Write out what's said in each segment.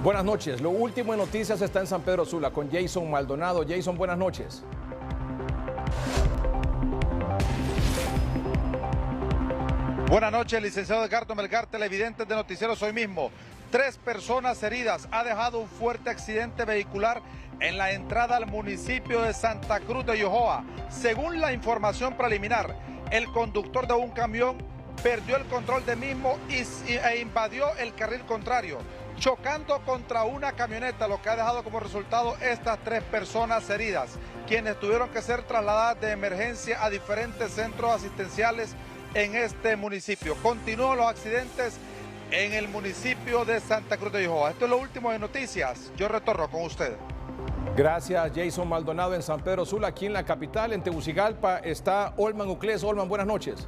Buenas noches. Lo último en noticias está en San Pedro Sula con Jason Maldonado. Jason, buenas noches. Buenas noches, licenciado Edgardo Melgar, televidentes de Noticieros Hoy Mismo. 3 personas heridas ha dejado un fuerte accidente vehicular en la entrada al municipio de Santa Cruz de Yojoa. Según la información preliminar, el conductor de un camión perdió el control del mismo e invadió el carril contrario, chocando contra una camioneta, lo que ha dejado como resultado estas 3 personas heridas, quienes tuvieron que ser trasladadas de emergencia a diferentes centros asistenciales en este municipio. Continúan los accidentes en el municipio de Santa Cruz de Yojoa. Esto es lo último de noticias. Yo retorno con usted. Gracias, Jason Maldonado en San Pedro Sula. Aquí en la capital, en Tegucigalpa, está Olman Uclés. Olman, buenas noches.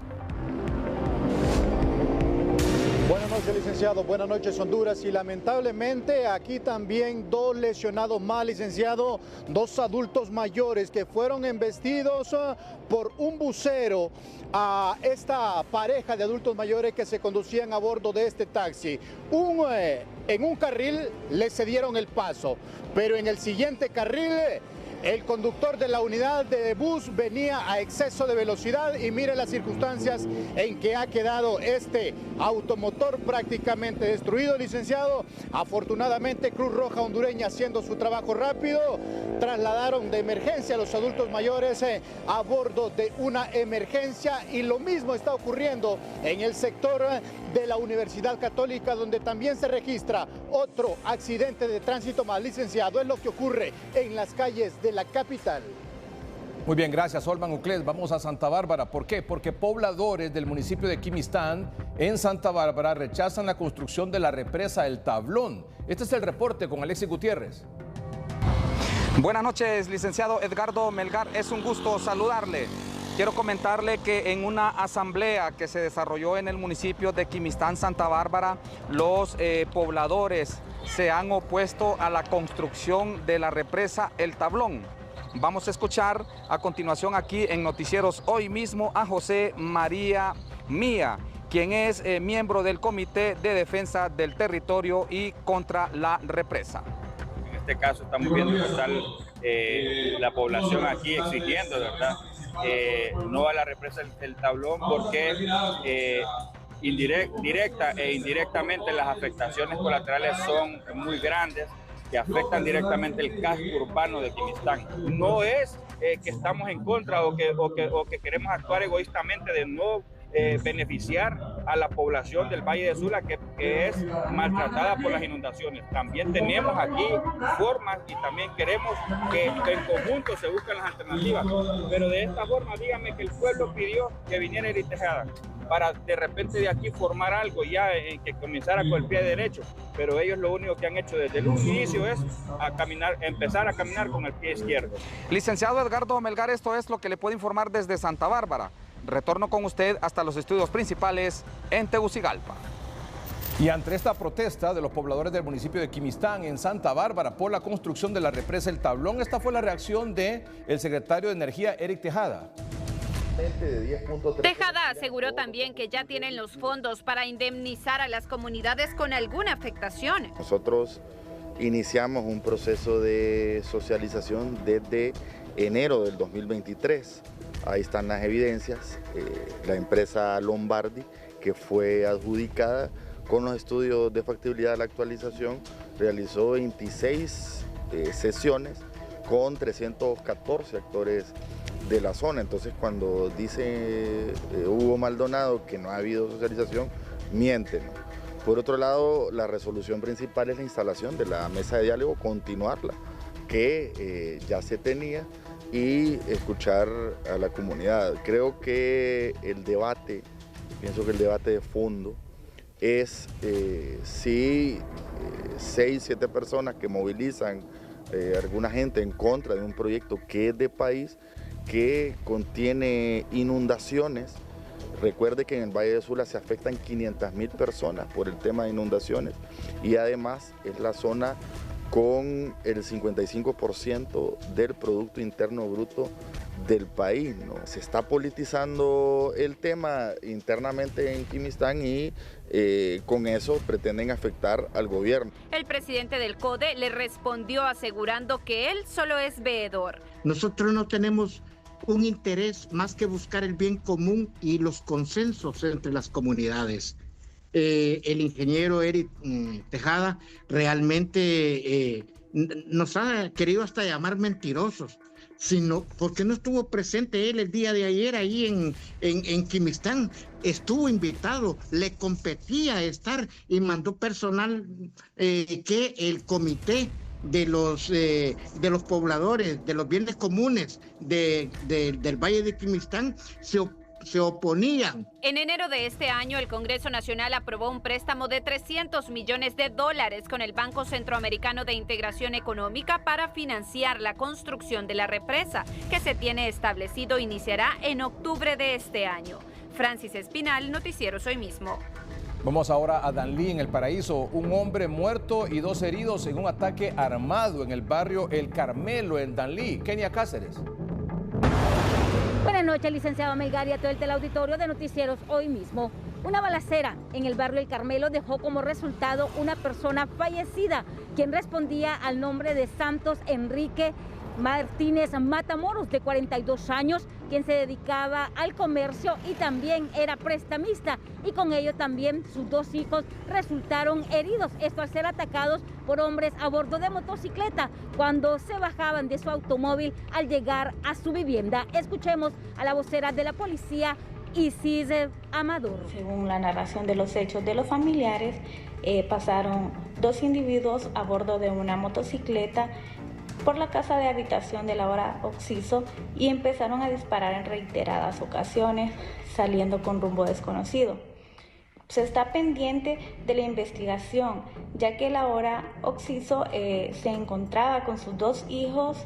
Buenas noches, licenciado. Buenas noches, Honduras. Y lamentablemente aquí también 2 lesionados más, licenciado. 2 adultos mayores que fueron embestidos por un bucero a esta pareja de adultos mayores que se conducían a bordo de este taxi. En un carril le cedieron el paso, pero en el siguiente carril el conductor de la unidad de bus venía a exceso de velocidad y mire las circunstancias en que ha quedado este automotor prácticamente destruido, licenciado. Afortunadamente Cruz Roja hondureña, haciendo su trabajo rápido, trasladaron de emergencia a los adultos mayores a bordo de una emergencia, y lo mismo está ocurriendo en el sector de la Universidad Católica, donde también se registra otro accidente de tránsito más, licenciado. Es lo que ocurre en las calles de la capital. Muy bien, gracias, Olman Uclés. Vamos a Santa Bárbara. ¿Por qué? Porque pobladores del municipio de Quimistán, en Santa Bárbara, rechazan la construcción de la represa El Tablón. Este es el reporte con Alexis Gutiérrez. Buenas noches, licenciado Edgardo Melgar. Es un gusto saludarle. Quiero comentarle que en una asamblea que se desarrolló en el municipio de Quimistán, Santa Bárbara, los pobladores se han opuesto a la construcción de la represa El Tablón. Vamos a escuchar a continuación aquí en Noticieros Hoy Mismo a José María Mía, quien es miembro del Comité de Defensa del Territorio y contra la represa. En este caso estamos viendo que está la población aquí exigiendo, ¿verdad? No a la represa El Tablón, porque directa e indirectamente las afectaciones colaterales son muy grandes, que afectan directamente el casco urbano de Quimistán. No es que estamos en contra o que queremos actuar egoístamente de no beneficiar a la población del Valle de Sula, que es maltratada por las inundaciones. También tenemos aquí formas y también queremos que en conjunto se busquen las alternativas, pero de esta forma, dígame que el pueblo pidió que viniera Eric Tejada para de repente de aquí formar algo ya que comenzara con el pie derecho, pero ellos lo único que han hecho desde el inicio es empezar a caminar con el pie izquierdo. Licenciado Edgardo Melgar, esto es lo que le puedo informar desde Santa Bárbara. Retorno con usted hasta los estudios principales en Tegucigalpa. Y ante esta protesta de los pobladores del municipio de Quimistán, en Santa Bárbara, por la construcción de la represa El Tablón, esta fue la reacción del secretario de Energía, Eric Tejada. Tejada aseguró también que ya tienen los fondos para indemnizar a las comunidades con alguna afectación. Nosotros iniciamos un proceso de socialización desde enero del 2023. Ahí están las evidencias. La empresa Lombardi, que fue adjudicada con los estudios de factibilidad de la actualización, realizó 26 sesiones con 314 actores de la zona. Entonces, cuando dice Hugo Maldonado que no ha habido socialización, mienten, ¿no? Por otro lado, la resolución principal es la instalación de la mesa de diálogo, continuarla, que ya se tenía, y escuchar a la comunidad. Creo que el debate, pienso que el debate de fondo es si 6, 7 personas que movilizan alguna gente en contra de un proyecto que es de país, que contiene inundaciones. Recuerde que en el Valle de Sula se afectan 500.000 personas por el tema de inundaciones, y además es la zona con el 55% del Producto Interno Bruto del país, ¿no? Se está politizando el tema internamente en Quimistán y con eso pretenden afectar al gobierno. El presidente del CODE le respondió asegurando que él solo es veedor. Nosotros no tenemos un interés más que buscar el bien común y los consensos entre las comunidades. El ingeniero Eric Tejada realmente nos ha querido hasta llamar mentirosos, sino porque no estuvo presente él el día de ayer ahí en Quimistán. Estuvo invitado, le competía estar y mandó personal que el comité de los pobladores, de los bienes comunes del Valle de Quimistán se oponían. En enero de este año, el Congreso Nacional aprobó un préstamo de $300 millones con el Banco Centroamericano de Integración Económica para financiar la construcción de la represa, que se tiene establecido iniciará en octubre de este año. Francis Espinal, Noticiero Hoy Mismo. Vamos ahora a Danlí, en El Paraíso. Un hombre muerto y 2 heridos en un ataque armado en el barrio El Carmelo, en Danlí. Kenia Cáceres. Buenas noches, licenciado Melgar, y a todo el teleauditorio de Noticieros Hoy Mismo. Una balacera en el barrio El Carmelo dejó como resultado una persona fallecida, quien respondía al nombre de Santos Enrique Martínez Matamoros, de 42 años, quien se dedicaba al comercio y también era prestamista, y con ello también sus 2 hijos resultaron heridos, esto al ser atacados por hombres a bordo de motocicleta cuando se bajaban de su automóvil al llegar a su vivienda. Escuchemos a la vocera de la policía, Isis Amador. Según la narración de los hechos de los familiares, pasaron 2 individuos a bordo de una motocicleta por la casa de habitación de la hora Oxiso y empezaron a disparar en reiteradas ocasiones, saliendo con rumbo desconocido. Se está pendiente de la investigación, ya que la hora Oxiso se encontraba con sus 2 hijos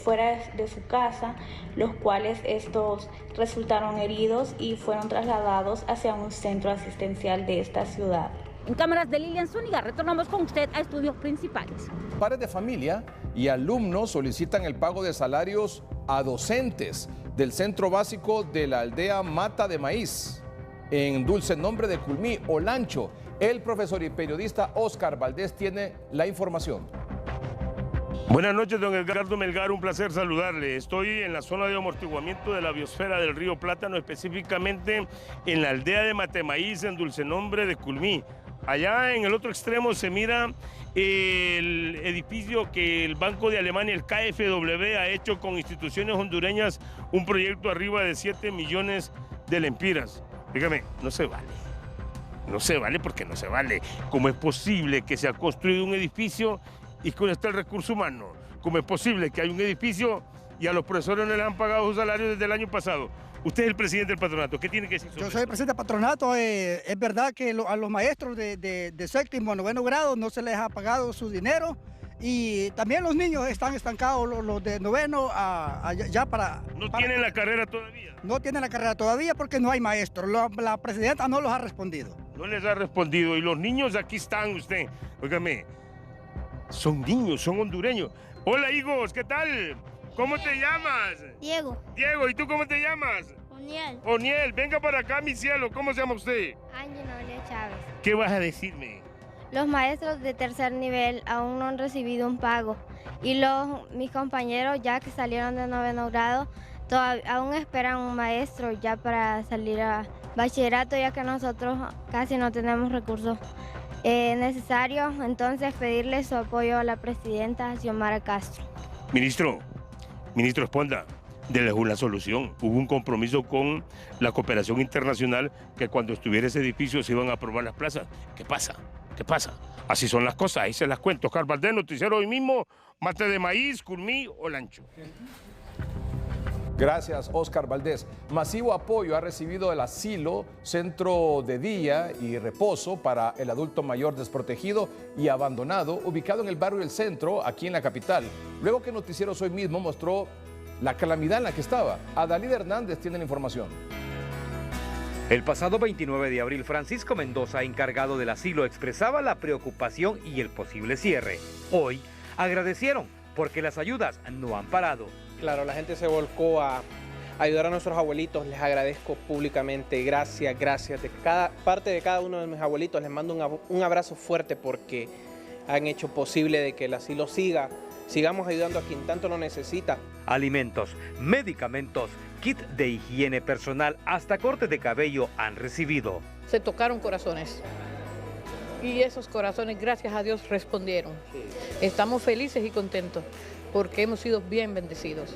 fuera de su casa, los cuales estos resultaron heridos y fueron trasladados hacia un centro asistencial de esta ciudad. En cámaras de Lilian Zúñiga, retornamos con usted a estudios principales. Padres de familia y alumnos solicitan el pago de salarios a docentes del Centro Básico de la aldea Mata de Maíz, en dulce nombre de Culmí, Olancho. El profesor y periodista Oscar Valdés tiene la información. Buenas noches, don Edgardo Melgar, un placer saludarle. Estoy en la zona de amortiguamiento de la biosfera del río Plátano, específicamente en la aldea de Matemaíz, en dulce nombre de Culmí. Allá en el otro extremo se mira el edificio que el Banco de Alemania, el KfW, ha hecho con instituciones hondureñas, un proyecto arriba de 7 millones de lempiras. Dígame, no se vale. No se vale porque no se vale. ¿Cómo es posible que se ha construido un edificio y con este el recurso humano? ¿Cómo es posible que hay un edificio y a los profesores no les han pagado sus salarios desde el año pasado? Usted es el presidente del patronato, ¿qué tiene que decir sobre Yo soy el presidente del patronato. Es verdad que a los maestros de 7º, 9º grado no se les ha pagado su dinero, y también los niños están estancados, los de 9º ya para... ¿No tienen la carrera todavía? No tienen la carrera todavía porque no hay maestros. La presidenta no los ha respondido. No les ha respondido, y los niños aquí están, usted. Óigame, son niños, son hondureños. Hola, hijos, ¿qué tal? ¿Cómo te llamas? Diego. Diego, ¿y tú cómo te llamas? Oniel. Oniel, venga para acá, mi cielo. ¿Cómo se llama usted? Ángel Noelia Chávez. ¿Qué vas a decirme? Los maestros de 3er nivel aún no han recibido un pago, y mis compañeros ya que salieron de 9º grado aún esperan un maestro ya para salir a bachillerato, ya que nosotros casi no tenemos recursos necesarios. Entonces pedirle su apoyo a la presidenta Xiomara Castro. Ministro Esponda, déles una solución. Hubo un compromiso con la cooperación internacional que cuando estuviera ese edificio se iban a aprobar las plazas. ¿Qué pasa? ¿Qué pasa? Así son las cosas, ahí se las cuento. Oscar Valdés, Noticiero Hoy Mismo, Mate de Maíz, Culmí, Olancho. Gracias, Oscar Valdés. Masivo apoyo ha recibido el asilo, centro de día y reposo para el adulto mayor desprotegido y abandonado, ubicado en el barrio del Centro, aquí en la capital. Luego que Noticieros Hoy Mismo mostró la calamidad en la que estaba. Adalida Hernández tiene la información. El pasado 29 de abril, Francisco Mendoza, encargado del asilo, expresaba la preocupación y el posible cierre. Hoy agradecieron porque las ayudas no han parado. Claro, la gente se volcó a ayudar a nuestros abuelitos, les agradezco públicamente, gracias, de parte de cada uno de mis abuelitos, les mando un abrazo fuerte porque han hecho posible de que el asilo sigamos ayudando a quien tanto lo necesita. Alimentos, medicamentos, kit de higiene personal, hasta corte de cabello han recibido. Se tocaron corazones y esos corazones, gracias a Dios, respondieron. Estamos felices y contentos porque hemos sido bien bendecidos.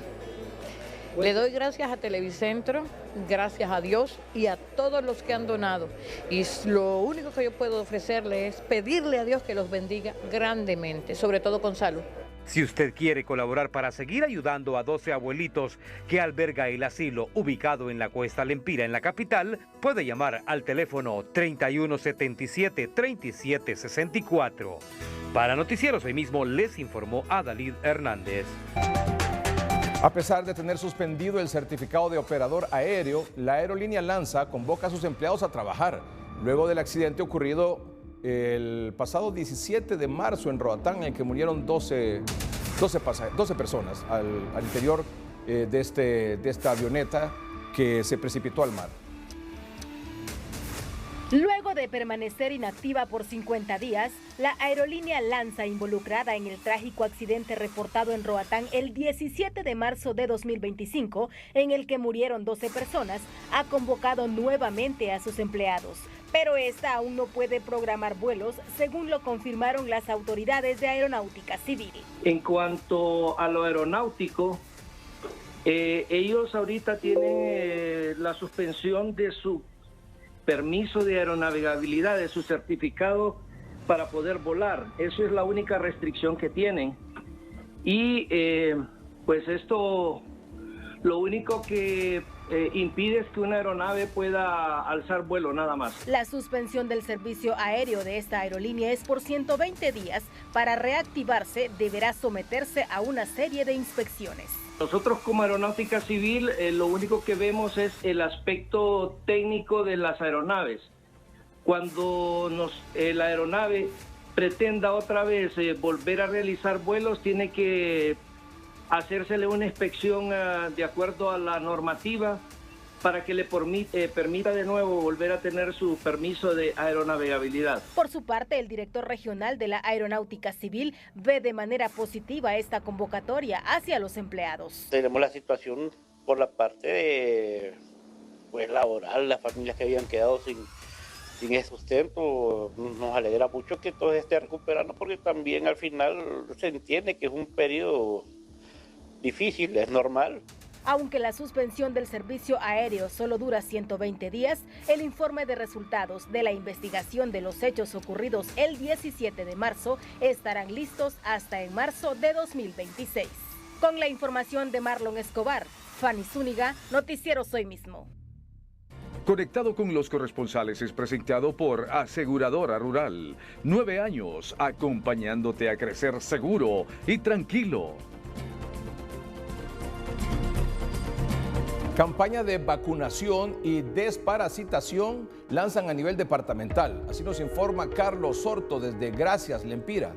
Le doy gracias a Televicentro, gracias a Dios y a todos los que han donado. Y lo único que yo puedo ofrecerle es pedirle a Dios que los bendiga grandemente, sobre todo con salud. Si usted quiere colaborar para seguir ayudando a 12 abuelitos que alberga el asilo ubicado en la Cuesta Lempira, en la capital, puede llamar al teléfono 3177-3764. Para Noticieros Hoy Mismo les informó Adalid Hernández. A pesar de tener suspendido el certificado de operador aéreo, la aerolínea LANSA convoca a sus empleados a trabajar luego del accidente ocurrido el pasado 17 de marzo en Roatán, en el que murieron 12 personas al interior de esta avioneta que se precipitó al mar. Luego de permanecer inactiva por 50 días, la aerolínea LANSA, involucrada en el trágico accidente reportado en Roatán el 17 de marzo de 2025, en el que murieron 12 personas, ha convocado nuevamente a sus empleados. Pero esta aún no puede programar vuelos, según lo confirmaron las autoridades de Aeronáutica Civil. En cuanto a lo aeronáutico, ellos ahorita tienen la suspensión de su permiso de aeronavegabilidad, de su certificado para poder volar. Eso es la única restricción que tienen. Y pues esto, lo único que impide es que una aeronave pueda alzar vuelo, nada más. La suspensión del servicio aéreo de esta aerolínea es por 120 días. Para reactivarse, deberá someterse a una serie de inspecciones. Nosotros como Aeronáutica Civil lo único que vemos es el aspecto técnico de las aeronaves. Cuando la aeronave pretenda otra vez volver a realizar vuelos, tiene que hacérsele una inspección de acuerdo a la normativa para que le permita de nuevo volver a tener su permiso de aeronavegabilidad. Por su parte, el director regional de la Aeronáutica Civil ve de manera positiva esta convocatoria hacia los empleados. Tenemos la situación por la parte de laboral, las familias que habían quedado sin ese sustento. Nos alegra mucho que todos estén recuperando, porque también al final se entiende que es un periodo difícil, es normal. Aunque la suspensión del servicio aéreo solo dura 120 días, el informe de resultados de la investigación de los hechos ocurridos el 17 de marzo estarán listos hasta en marzo de 2026. Con la información de Marlon Escobar, Fanny Zúñiga, Noticieros Hoy Mismo. Conectado con los corresponsales es presentado por Aseguradora Rural. 9 años acompañándote a crecer seguro y tranquilo. Campaña de vacunación y desparasitación lanzan a nivel departamental. Así nos informa Carlos Sorto desde Gracias, Lempira.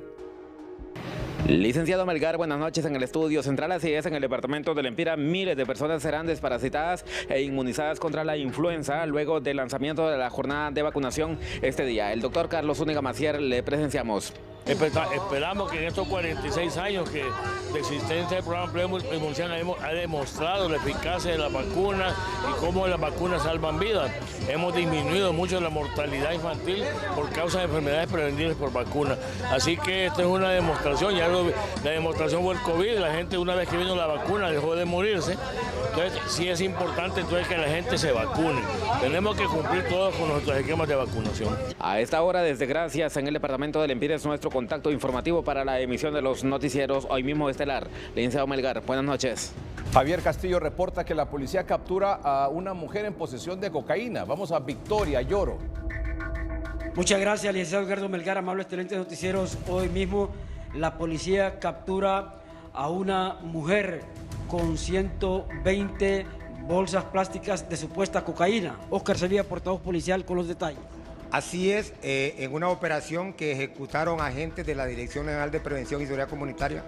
Licenciado Melgar, buenas noches. En el estudio central, así es, en el departamento de Lempira, miles de personas serán desparasitadas e inmunizadas contra la influenza luego del lanzamiento de la jornada de vacunación este día. El doctor Carlos Zúñiga Macier, le presenciamos. Esperamos que en estos 46 años de existencia del programa Premundial ha demostrado la eficacia de la vacuna y cómo las vacunas salvan vidas. Hemos disminuido mucho la mortalidad infantil por causa de enfermedades prevenibles por vacuna. Así que esta es una demostración, la demostración fue el COVID, la gente una vez que vino la vacuna dejó de morirse. Entonces sí es importante que la gente se vacune. Tenemos que cumplir todos con nuestros esquemas de vacunación. A esta hora, desde Gracias, en el departamento de Lempira, es nuestro contacto informativo para la emisión de los noticieros Hoy Mismo Estelar. Licenciado Melgar, buenas noches. Javier Castillo reporta que la policía captura a una mujer en posesión de cocaína. Vamos a Victoria, Lloro. Muchas gracias, licenciado Edgardo Melgar, amables excelentes noticieros. Hoy mismo la policía captura a una mujer con 120 bolsas plásticas de supuesta cocaína. Oscar Sevilla, portavoz policial, con los detalles. Así es, en una operación que ejecutaron agentes de la Dirección General de Prevención y Seguridad Comunitaria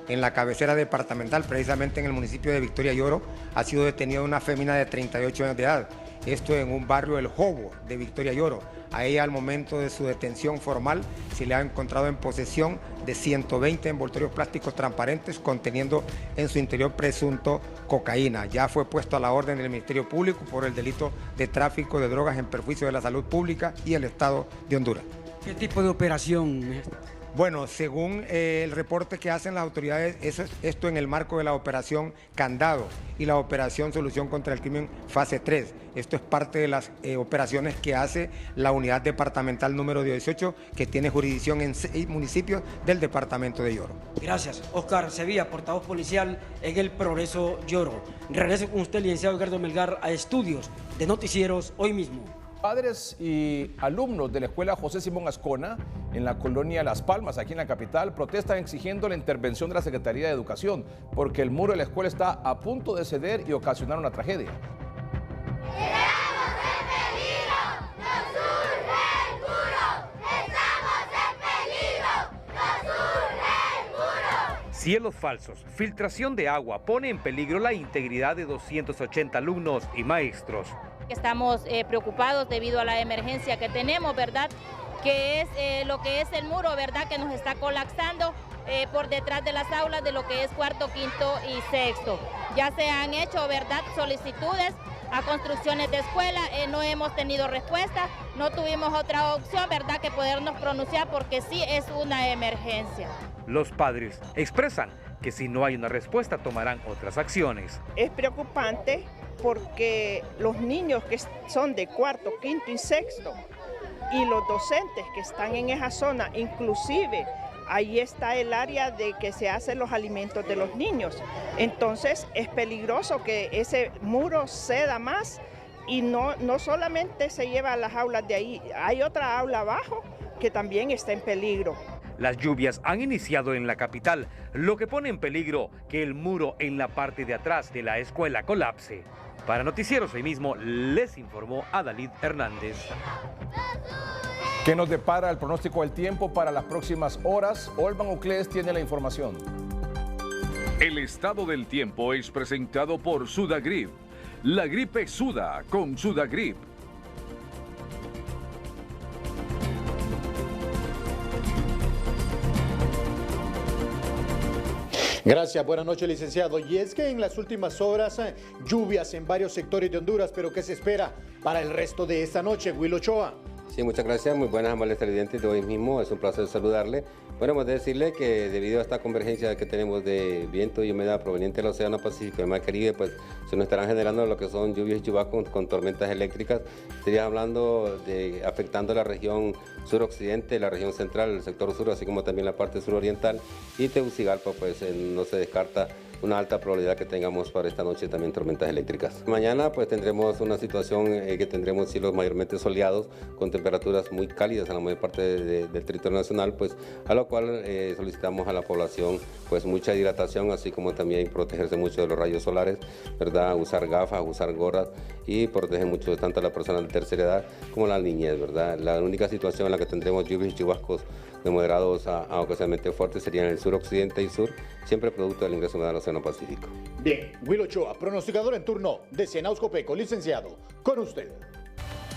en la cabecera departamental, precisamente en el municipio de Victoria Lloro, ha sido detenida una fémina de 38 años de edad. Esto en un barrio El Jobo de Victoria Lloro. A ella, al momento de su detención formal, se le ha encontrado en posesión de 120 envoltorios plásticos transparentes conteniendo en su interior presunto cocaína. Ya fue puesto a la orden del Ministerio Público por el delito de tráfico de drogas en perjuicio de la salud pública y el Estado de Honduras. ¿Qué tipo de operación? Bueno, según el reporte que hacen las autoridades, esto en el marco de la operación Candado y la operación Solución contra el Crimen fase 3. Esto es parte de las operaciones que hace la unidad departamental número 18, que tiene jurisdicción en 6 municipios del departamento de Lloro. Gracias. Oscar Sevilla, portavoz policial en el Progreso Lloro. Regreso con usted, licenciado Edgardo Melgar, a estudios de noticieros hoy mismo. Padres y alumnos de la escuela José Simón Ascona en la colonia Las Palmas, aquí en la capital, protestan exigiendo la intervención de la Secretaría de Educación porque el muro de la escuela está a punto de ceder y ocasionar una tragedia. Cielos falsos, filtración de agua pone en peligro la integridad de 280 alumnos y maestros. Estamos preocupados debido a la emergencia que tenemos, ¿verdad? Que es lo que es el muro, ¿verdad? Que nos está colapsando por detrás de las aulas de lo que es cuarto, quinto y sexto. Ya se han hecho, ¿verdad?, solicitudes a construcciones de escuela, no hemos tenido respuesta, no tuvimos otra opción, ¿verdad?, que podernos pronunciar porque sí es una emergencia. Los padres expresan que si no hay una respuesta tomarán otras acciones. Es preocupante porque los niños que son de cuarto, quinto y sexto y los docentes que están en esa zona, inclusive ahí está el área de que se hacen los alimentos de los niños. Entonces es peligroso que ese muro ceda más y no solamente se lleva a las aulas de ahí, hay otra aula abajo que también está en peligro. Las lluvias han iniciado en la capital, lo que pone en peligro que el muro en la parte de atrás de la escuela colapse. Para Noticieros hoy mismo les informó Adalid Hernández. ¿Qué nos depara el pronóstico del tiempo para las próximas horas? Olman Uclés tiene la información. El estado del tiempo es presentado por Sudagrip. La gripe suda con Sudagrip. Gracias, buenas noches, licenciado. Y es que en las últimas horas lluvias en varios sectores de Honduras, pero ¿qué se espera para el resto de esta noche? Will Ochoa. Sí, muchas gracias, muy buenas, amables televidentes de hoy mismo, es un placer saludarle. Bueno, hemos de decirle que debido a esta convergencia que tenemos de viento y humedad proveniente del Océano Pacífico y el Mar Caribe, pues se nos estarán generando lo que son lluvias y chubascos con tormentas eléctricas. Estaría hablando de afectando la región suroccidente, la región central, el sector sur, así como también la parte suroriental, y Tegucigalpa, pues no se descarta una alta probabilidad que tengamos para esta noche también tormentas eléctricas. Mañana pues tendremos una situación que tendremos cielos mayormente soleados con temperaturas muy cálidas en la mayor parte del territorio nacional, pues a lo cual solicitamos a la población pues mucha hidratación, así como también protegerse mucho de los rayos solares, ¿verdad? Usar gafas, usar gorras y proteger mucho tanto a las personas de tercera edad como a la niñez, ¿verdad? La única situación en la que tendremos lluvias y chubascos de moderados a ocasionalmente fuertes serían en el suroccidente y sur, siempre producto del ingreso del Océano Pacífico. Bien, Will Ochoa, pronosticador en turno de Senaus Copeco, licenciado, con usted.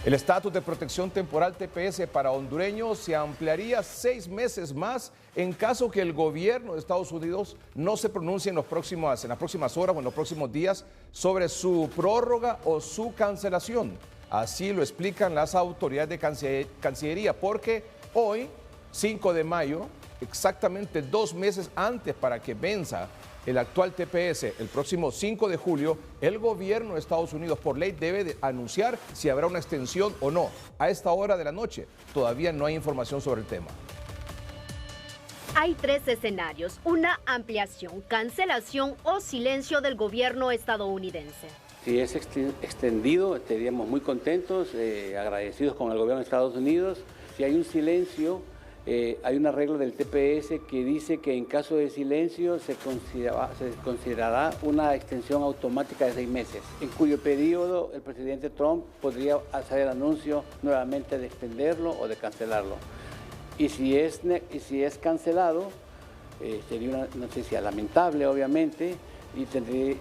El estatus de protección temporal TPS para hondureños se ampliaría 6 meses más en caso que el gobierno de Estados Unidos no se pronuncie en las próximas horas o en los próximos días sobre su prórroga o su cancelación. Así lo explican las autoridades de Cancillería, porque hoy, 5 de mayo, exactamente 2 meses antes para que venza el actual TPS, el próximo 5 de julio, el gobierno de Estados Unidos por ley debe de anunciar si habrá una extensión o no. A esta hora de la noche todavía no hay información sobre el tema. Hay 3 escenarios: una ampliación, cancelación o silencio del gobierno estadounidense. Si es extendido, estaríamos muy contentos, agradecidos con el gobierno de Estados Unidos. Si hay un silencio, Hay una regla del TPS que dice que en caso de silencio se considerará una extensión automática de 6 meses, en cuyo periodo el presidente Trump podría hacer el anuncio nuevamente de extenderlo o de cancelarlo. Y si es cancelado, sería una noticia lamentable, obviamente,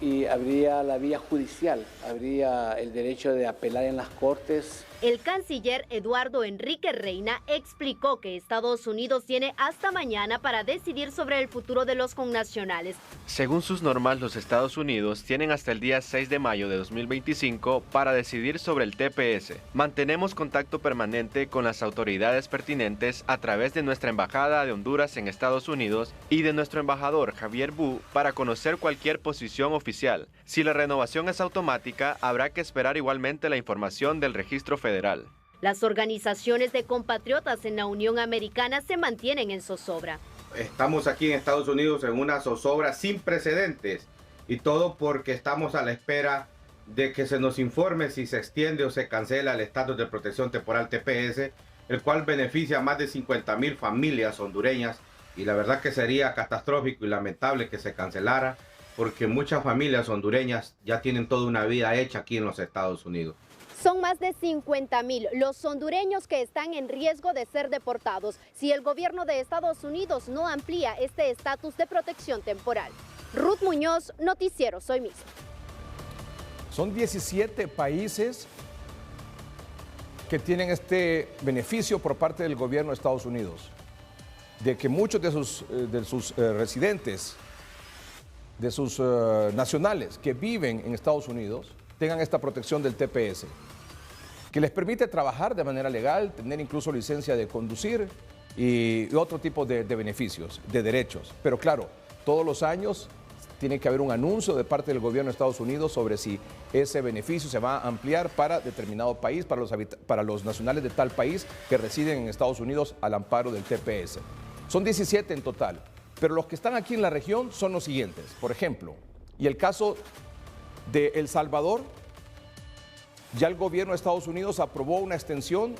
y habría la vía judicial, habría el derecho de apelar en las cortes. El canciller Eduardo Enrique Reina explicó que Estados Unidos tiene hasta mañana para decidir sobre el futuro de los connacionales. Según sus normas, los Estados Unidos tienen hasta el día 6 de mayo de 2025 para decidir sobre el TPS. Mantenemos contacto permanente con las autoridades pertinentes a través de nuestra Embajada de Honduras en Estados Unidos y de nuestro embajador Javier Bu para conocer cualquier posición oficial. Si la renovación es automática, habrá que esperar igualmente la información del registro federal. Las organizaciones de compatriotas en la Unión Americana se mantienen en zozobra. Estamos aquí en Estados Unidos en una zozobra sin precedentes y todo porque estamos a la espera de que se nos informe si se extiende o se cancela el estatus de protección temporal TPS, el cual beneficia a más de 50,000 familias hondureñas, y la verdad que sería catastrófico y lamentable que se cancelara porque muchas familias hondureñas ya tienen toda una vida hecha aquí en los Estados Unidos. Son más de 50,000 los hondureños que están en riesgo de ser deportados si el gobierno de Estados Unidos no amplía este estatus de protección temporal. Ruth Muñoz, Noticiero Soy Mismo. Son 17 países que tienen este beneficio por parte del gobierno de Estados Unidos, de que muchos de sus residentes, de sus nacionales que viven en Estados Unidos, tengan esta protección del TPS, que les permite trabajar de manera legal, tener incluso licencia de conducir y otro tipo de beneficios, de derechos. Pero claro, todos los años tiene que haber un anuncio de parte del gobierno de Estados Unidos sobre si ese beneficio se va a ampliar para determinado país, para los nacionales de tal país que residen en Estados Unidos al amparo del TPS. Son 17 en total, pero los que están aquí en la región son los siguientes. Por ejemplo, y el caso de El Salvador, ya el gobierno de Estados Unidos aprobó una extensión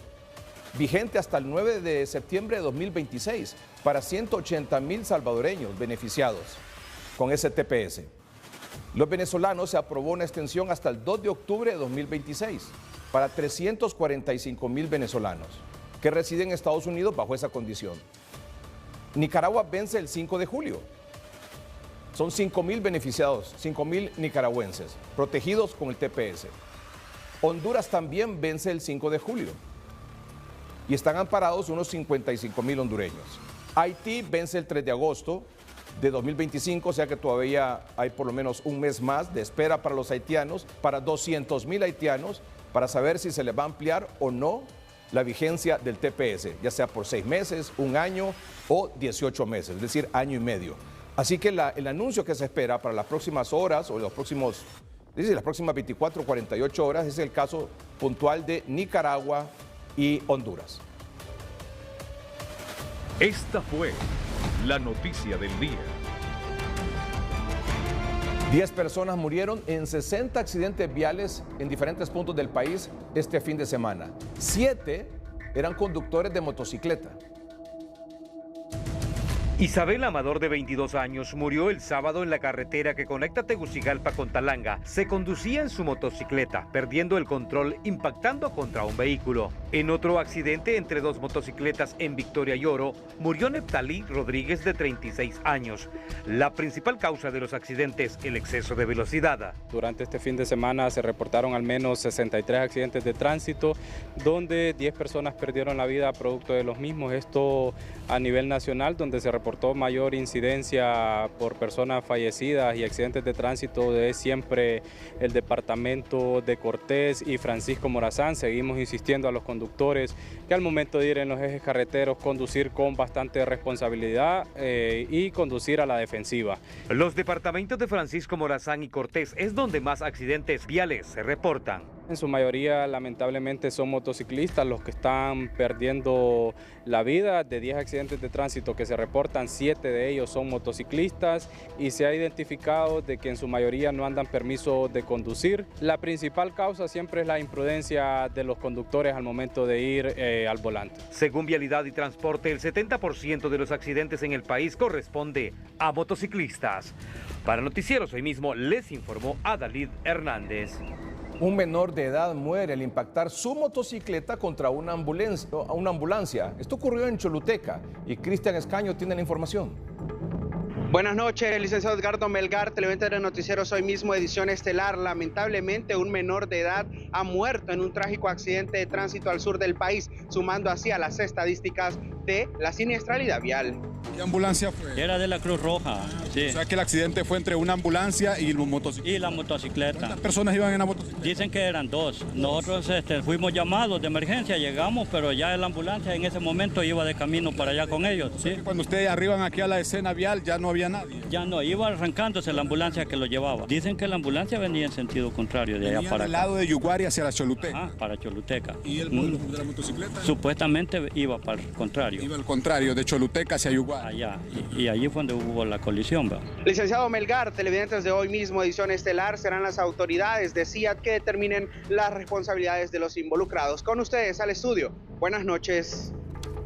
vigente hasta el 9 de septiembre de 2026 para 180,000 salvadoreños beneficiados con ese TPS. Los venezolanos se aprobó una extensión hasta el 2 de octubre de 2026 para 345,000 venezolanos que residen en Estados Unidos bajo esa condición. Nicaragua vence el 5 de julio. Son 5,000 beneficiados, 5,000 nicaragüenses protegidos con el TPS. Honduras también vence el 5 de julio y están amparados unos 55,000 hondureños. Haití vence el 3 de agosto de 2025, o sea que todavía hay por lo menos un mes más de espera para los haitianos, para 200,000 haitianos, para saber si se les va a ampliar o no la vigencia del TPS, ya sea por 6 meses, un año o 18 meses, es decir, año y medio. Así que el anuncio que se espera para las próximas horas o las próximas 24 o 48 horas es el caso puntual de Nicaragua y Honduras. Esta fue la noticia del día. 10 personas murieron en 60 accidentes viales en diferentes puntos del país este fin de semana. 7 eran conductores de motocicleta. Isabel Amador, de 22 años, murió el sábado en la carretera que conecta Tegucigalpa con Talanga. Se conducía en su motocicleta, perdiendo el control, impactando contra un vehículo. En otro accidente entre 2 motocicletas en Victoria Lloro, murió Neptalí Rodríguez, de 36 años. La principal causa de los accidentes, el exceso de velocidad. Durante este fin de semana se reportaron al menos 63 accidentes de tránsito, donde 10 personas perdieron la vida producto de los mismos. Esto a nivel nacional, donde se reportó mayor incidencia por personas fallecidas y accidentes de tránsito de siempre el departamento de Cortés y Francisco Morazán. Seguimos insistiendo a los conductores que al momento de ir en los ejes carreteros conducir con bastante responsabilidad y conducir a la defensiva. Los departamentos de Francisco Morazán y Cortés es donde más accidentes viales se reportan. En su mayoría, lamentablemente, son motociclistas los que están perdiendo la vida. De 10 accidentes de tránsito que se reportan, 7 de ellos son motociclistas y se ha identificado de que en su mayoría no andan permiso de conducir. La principal causa siempre es la imprudencia de los conductores al momento de ir al volante. Según Vialidad y Transporte, el 70% de los accidentes en el país corresponde a motociclistas. Para Noticieros Hoy Mismo les informó Adalid Hernández. Un menor de edad muere al impactar su motocicleta contra una ambulancia. Esto ocurrió en Choluteca y Cristian Escaño tiene la información. Buenas noches, licenciado Edgardo Melgar, televidente de Noticieros Hoy Mismo, edición estelar. Lamentablemente, un menor de edad ha muerto en un trágico accidente de tránsito al sur del país, sumando así a las estadísticas de la siniestralidad vial. ¿Qué ambulancia fue? Era de la Cruz Roja, sí. O sea que el accidente fue entre una ambulancia y la motocicleta. Y la motocicleta. ¿Cuántas personas iban en la motocicleta? Dicen que eran 2. Nosotros fuimos llamados de emergencia, llegamos, pero ya la ambulancia en ese momento iba de camino para allá con ellos. ¿Sí? Cuando ustedes arriban aquí a la escena vial ya no había nadie. Ya no, iba arrancándose la ambulancia que lo llevaba. Dicen que la ambulancia venía en sentido contrario de allá para acá. Del lado de Yuguari hacia la Choluteca. Para Choluteca. ¿Y el vuelo de la motocicleta? Supuestamente iba para el contrario. Iba al contrario, de Choluteca hacia Yuguari. Allá, y allí fue donde hubo la colisión. ¿Va? Licenciado Melgar, televidentes de Hoy Mismo, edición estelar, serán las autoridades de CIAT que determinen las responsabilidades de los involucrados. Con ustedes al estudio. Buenas noches.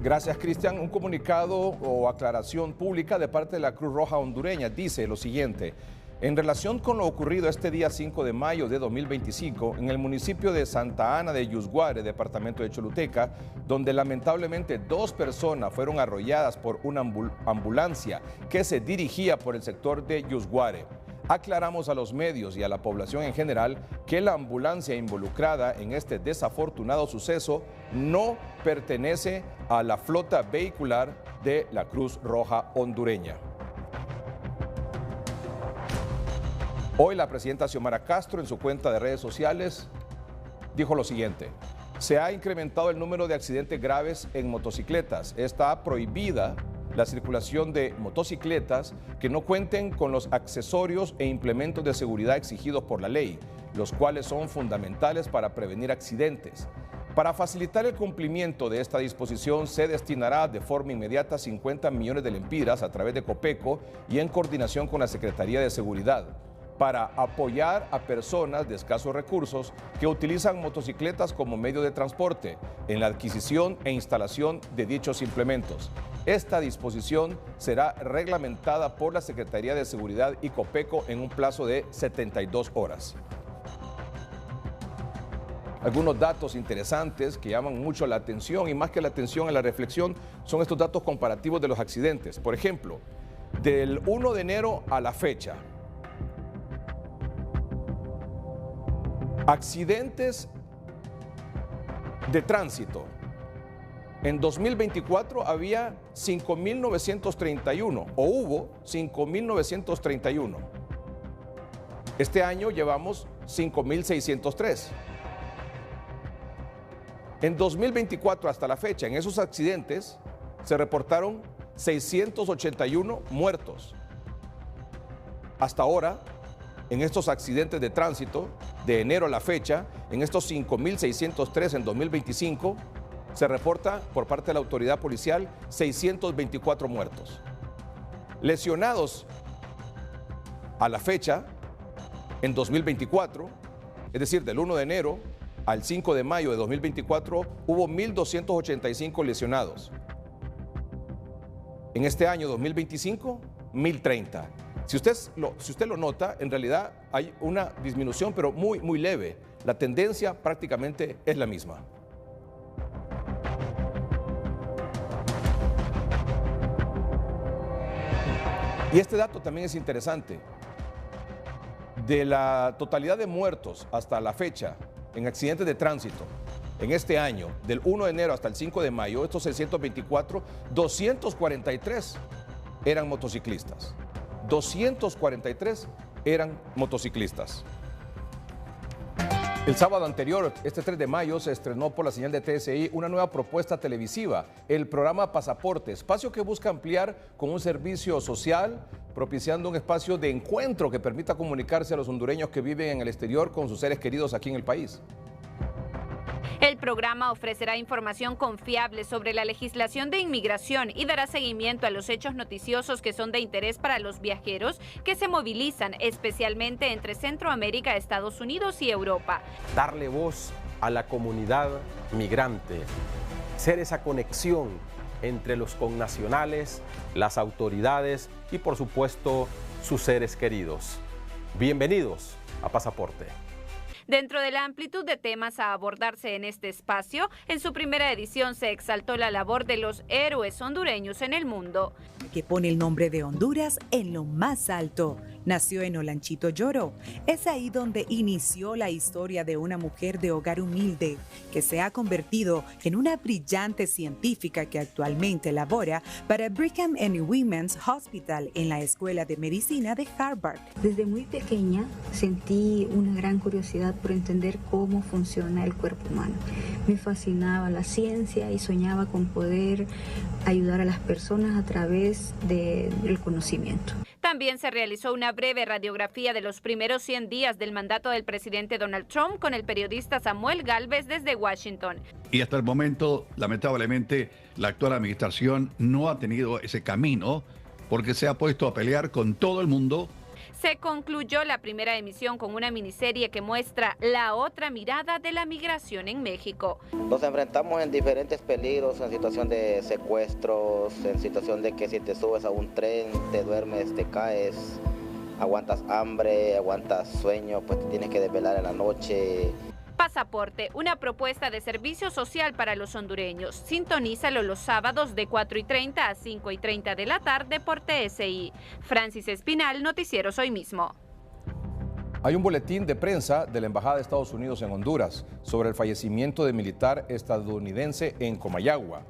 Gracias, Cristian. Un comunicado o aclaración pública de parte de la Cruz Roja hondureña dice lo siguiente. En relación con lo ocurrido este día 5 de mayo de 2025 en el municipio de Santa Ana de Yusguare, departamento de Choluteca, donde lamentablemente 2 personas fueron arrolladas por una ambulancia que se dirigía por el sector de Yusguare. Aclaramos a los medios y a la población en general que la ambulancia involucrada en este desafortunado suceso no pertenece a la flota vehicular de la Cruz Roja hondureña. Hoy la presidenta Xiomara Castro en su cuenta de redes sociales dijo lo siguiente: se ha incrementado el número de accidentes graves en motocicletas. Está prohibida la circulación de motocicletas que no cuenten con los accesorios e implementos de seguridad exigidos por la ley, los cuales son fundamentales para prevenir accidentes. Para facilitar el cumplimiento de esta disposición, se destinará de forma inmediata 50 millones de lempiras a través de Copeco y en coordinación con la Secretaría de Seguridad, para apoyar a personas de escasos recursos que utilizan motocicletas como medio de transporte en la adquisición e instalación de dichos implementos. Esta disposición será reglamentada por la Secretaría de Seguridad y Copeco en un plazo de 72 horas. Algunos datos interesantes que llaman mucho la atención y más que la atención a la reflexión son estos datos comparativos de los accidentes. Por ejemplo, del 1 de enero a la fecha, accidentes de tránsito. En 2024 había 5.931 o hubo 5.931. Este año llevamos 5.603. En 2024 hasta la fecha, en esos accidentes se reportaron 681 muertos. Hasta ahora, en estos accidentes de tránsito, de enero a la fecha, en estos 5.603 en 2025, se reporta por parte de la autoridad policial 624 muertos. Lesionados a la fecha, en 2024, es decir, del 1 de enero al 5 de mayo de 2024, hubo 1.285 lesionados. En este año 2025, 1.030. Si usted lo nota, en realidad hay una disminución, pero muy leve. La tendencia prácticamente es la misma. Y este dato también es interesante. De la totalidad de muertos hasta la fecha en accidentes de tránsito, en este año, del 1 de enero hasta el 5 de mayo, estos 624, 243 eran motociclistas. 243 eran motociclistas. El sábado anterior, este 3 de mayo, se estrenó por la señal de TSI una nueva propuesta televisiva, el programa Pasaporte, espacio que busca ampliar con un servicio social, propiciando un espacio de encuentro que permita comunicarse a los hondureños que viven en el exterior con sus seres queridos aquí en el país. El programa ofrecerá información confiable sobre la legislación de inmigración y dará seguimiento a los hechos noticiosos que son de interés para los viajeros que se movilizan especialmente entre Centroamérica, Estados Unidos y Europa. Darle voz a la comunidad migrante, ser esa conexión entre los connacionales, las autoridades y por supuesto sus seres queridos. Bienvenidos a Pasaporte. Dentro de la amplitud de temas a abordarse en este espacio, en su primera edición se exaltó la labor de los héroes hondureños en el mundo. Que pone el nombre de Honduras en lo más alto. Nació en Olanchito Lloro. Es ahí donde inició la historia de una mujer de hogar humilde que se ha convertido en una brillante científica que actualmente labora para Brigham and Women's Hospital en la Escuela de Medicina de Harvard. Desde muy pequeña sentí una gran curiosidad por entender cómo funciona el cuerpo humano. Me fascinaba la ciencia y soñaba con poder ayudar a las personas a través del conocimiento. También se realizó una breve radiografía de los primeros 100 días del mandato del presidente Donald Trump con el periodista Samuel Galvez desde Washington. Y hasta el momento, lamentablemente, la actual administración no ha tenido ese camino porque se ha puesto a pelear con todo el mundo. Se concluyó la primera emisión con una miniserie que muestra la otra mirada de la migración en México. Nos enfrentamos en diferentes peligros, en situación de secuestros, en situación de que si te subes a un tren, te duermes, te caes, aguantas hambre, aguantas sueño, pues te tienes que desvelar en la noche. Pasaporte, una propuesta de servicio social para los hondureños. Sintonízalo los sábados de 4:30 a 5:30 de la tarde por TSI. Francis Espinal, Noticieros Hoy Mismo. Hay un boletín de prensa de la Embajada de Estados Unidos en Honduras sobre el fallecimiento de militar estadounidense en Comayagua.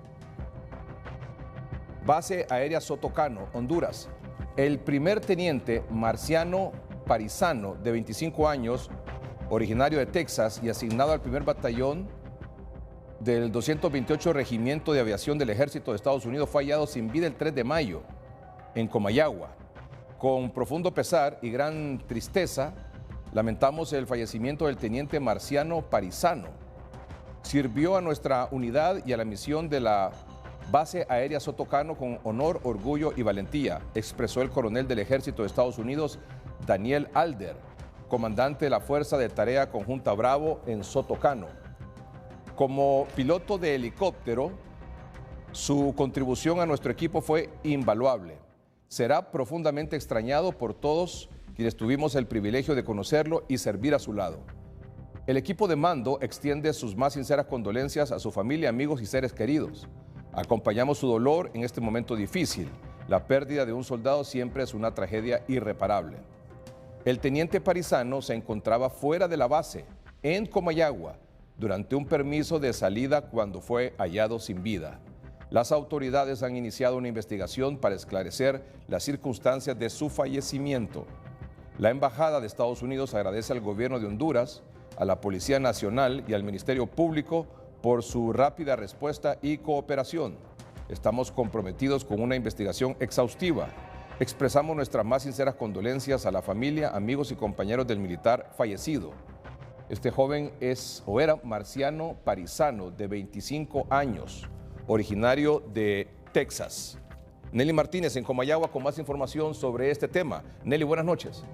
Base Aérea Sotocano, Honduras. El primer teniente Marciano Parisano, de 25 años, originario de Texas y asignado al primer batallón del 228 Regimiento de Aviación del Ejército de Estados Unidos, fue hallado sin vida el 3 de mayo en Comayagua. Con profundo pesar y gran tristeza, lamentamos el fallecimiento del teniente Marciano Parisano. Sirvió a nuestra unidad y a la misión de la Base Aérea Sotocano con honor, orgullo y valentía, expresó el coronel del Ejército de Estados Unidos, Daniel Alder, comandante de la Fuerza de Tarea Conjunta Bravo en Sotocano. Como piloto de helicóptero, su contribución a nuestro equipo fue invaluable. Será profundamente extrañado por todos quienes tuvimos el privilegio de conocerlo y servir a su lado. El equipo de mando extiende sus más sinceras condolencias a su familia, amigos y seres queridos. Acompañamos su dolor en este momento difícil. La pérdida de un soldado siempre es una tragedia irreparable. El teniente Parisano se encontraba fuera de la base, en Comayagua, durante un permiso de salida cuando fue hallado sin vida. Las autoridades han iniciado una investigación para esclarecer las circunstancias de su fallecimiento. La Embajada de Estados Unidos agradece al gobierno de Honduras, a la Policía Nacional y al Ministerio Público por su rápida respuesta y cooperación. Estamos comprometidos con una investigación exhaustiva. Expresamos nuestras más sinceras condolencias a la familia, amigos y compañeros del militar fallecido. Este joven es o era Marciano Parisano, de 25 años, originario de Texas. Nelly Martínez en Comayagua con más información sobre este tema. Nelly, buenas noches.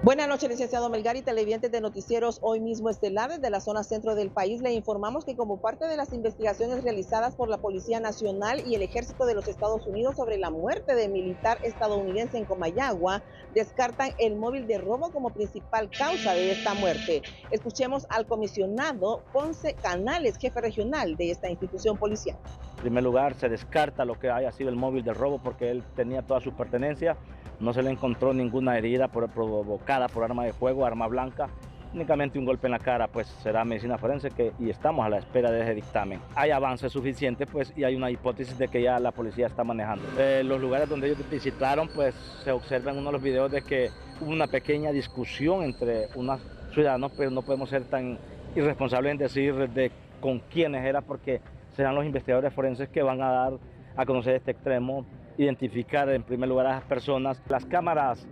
Buenas noches, licenciado Melgar y televidentes de Noticieros Hoy Mismo Estelares de la zona centro del país. Le informamos que como parte de las investigaciones realizadas por la Policía Nacional y el Ejército de los Estados Unidos sobre la muerte de militar estadounidense en Comayagua, descartan el móvil de robo como principal causa de esta muerte. Escuchemos al comisionado Ponce Canales, jefe regional de esta institución policial. En primer lugar, se descarta lo que haya sido el móvil de robo porque él tenía toda su pertenencia. No se le encontró ninguna herida provocada por arma de fuego, arma blanca, únicamente un golpe en la cara, pues será medicina forense y estamos a la espera de ese dictamen. Hay avances suficientes, pues, y hay una hipótesis de que ya la policía está manejando. Los lugares donde ellos visitaron, pues, se observa en uno de los videos de que hubo una pequeña discusión entre unos ciudadanos, pero no podemos ser tan irresponsables en decir de con quiénes era, porque serán los investigadores forenses que van a dar a conocer este extremo, identificar en primer lugar a las personas. Las cámaras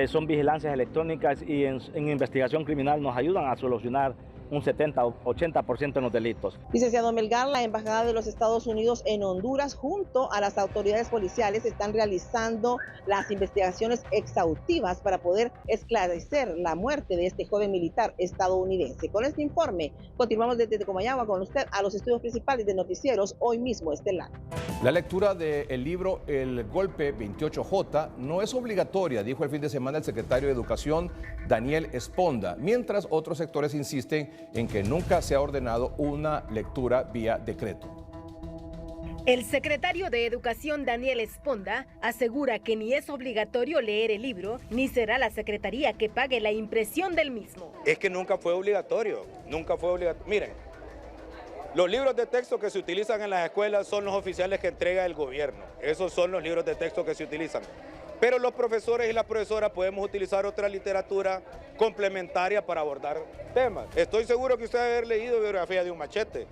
son vigilancias electrónicas y en investigación criminal nos ayudan a solucionar un 70 o 80% en los delitos. Licenciado Melgar, la Embajada de los Estados Unidos en Honduras junto a las autoridades policiales están realizando las investigaciones exhaustivas para poder esclarecer la muerte de este joven militar estadounidense. Con este informe, continuamos desde Comayagua con usted a los estudios principales de Noticieros Hoy Mismo Estelar. La lectura del libro El Golpe 28J no es obligatoria, dijo el fin de semana el secretario de Educación, Daniel Esponda, mientras otros sectores insisten en que nunca se ha ordenado una lectura vía decreto. El secretario de Educación, Daniel Esponda, asegura que ni es obligatorio leer el libro, ni será la Secretaría que pague la impresión del mismo. Es que nunca fue obligatorio, Miren, los libros de texto que se utilizan en las escuelas son los oficiales que entrega el gobierno. Esos son los libros de texto que se utilizan. Pero los profesores y las profesoras podemos utilizar otra literatura complementaria para abordar temas. Estoy seguro que usted debe haber leído Biografía de un machete,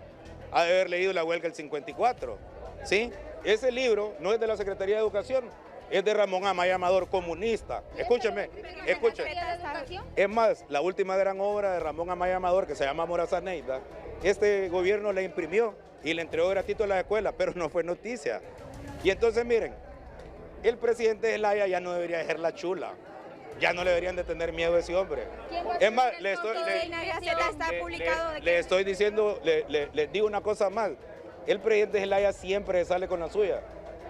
ha de haber leído La huelga del 54, ¿sí? Ese libro no es de la Secretaría de Educación, es de Ramón Amaya Amador, comunista. Escúcheme. Es más, la última gran obra de Ramón Amaya Amador, que se llama Morazaneida, este gobierno la imprimió y le entregó gratuito a la escuela, pero no fue noticia. Y entonces miren, el presidente Zelaya ya no debería dejar la chula, ya no le deberían de tener miedo a ese hombre. Es más, le estoy diciendo, les digo una cosa más, el presidente Zelaya siempre sale con la suya.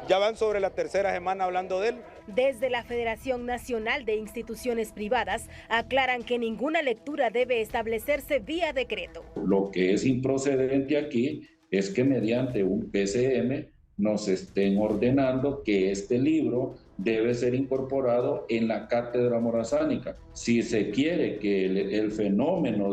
Ya van sobre la tercera semana hablando de él. Desde la Federación Nacional de Instituciones Privadas aclaran que ninguna lectura debe establecerse vía decreto. Lo que es improcedente aquí es que mediante un PCM nos estén ordenando que este libro debe ser incorporado en la cátedra morazánica. Si se quiere que el fenómeno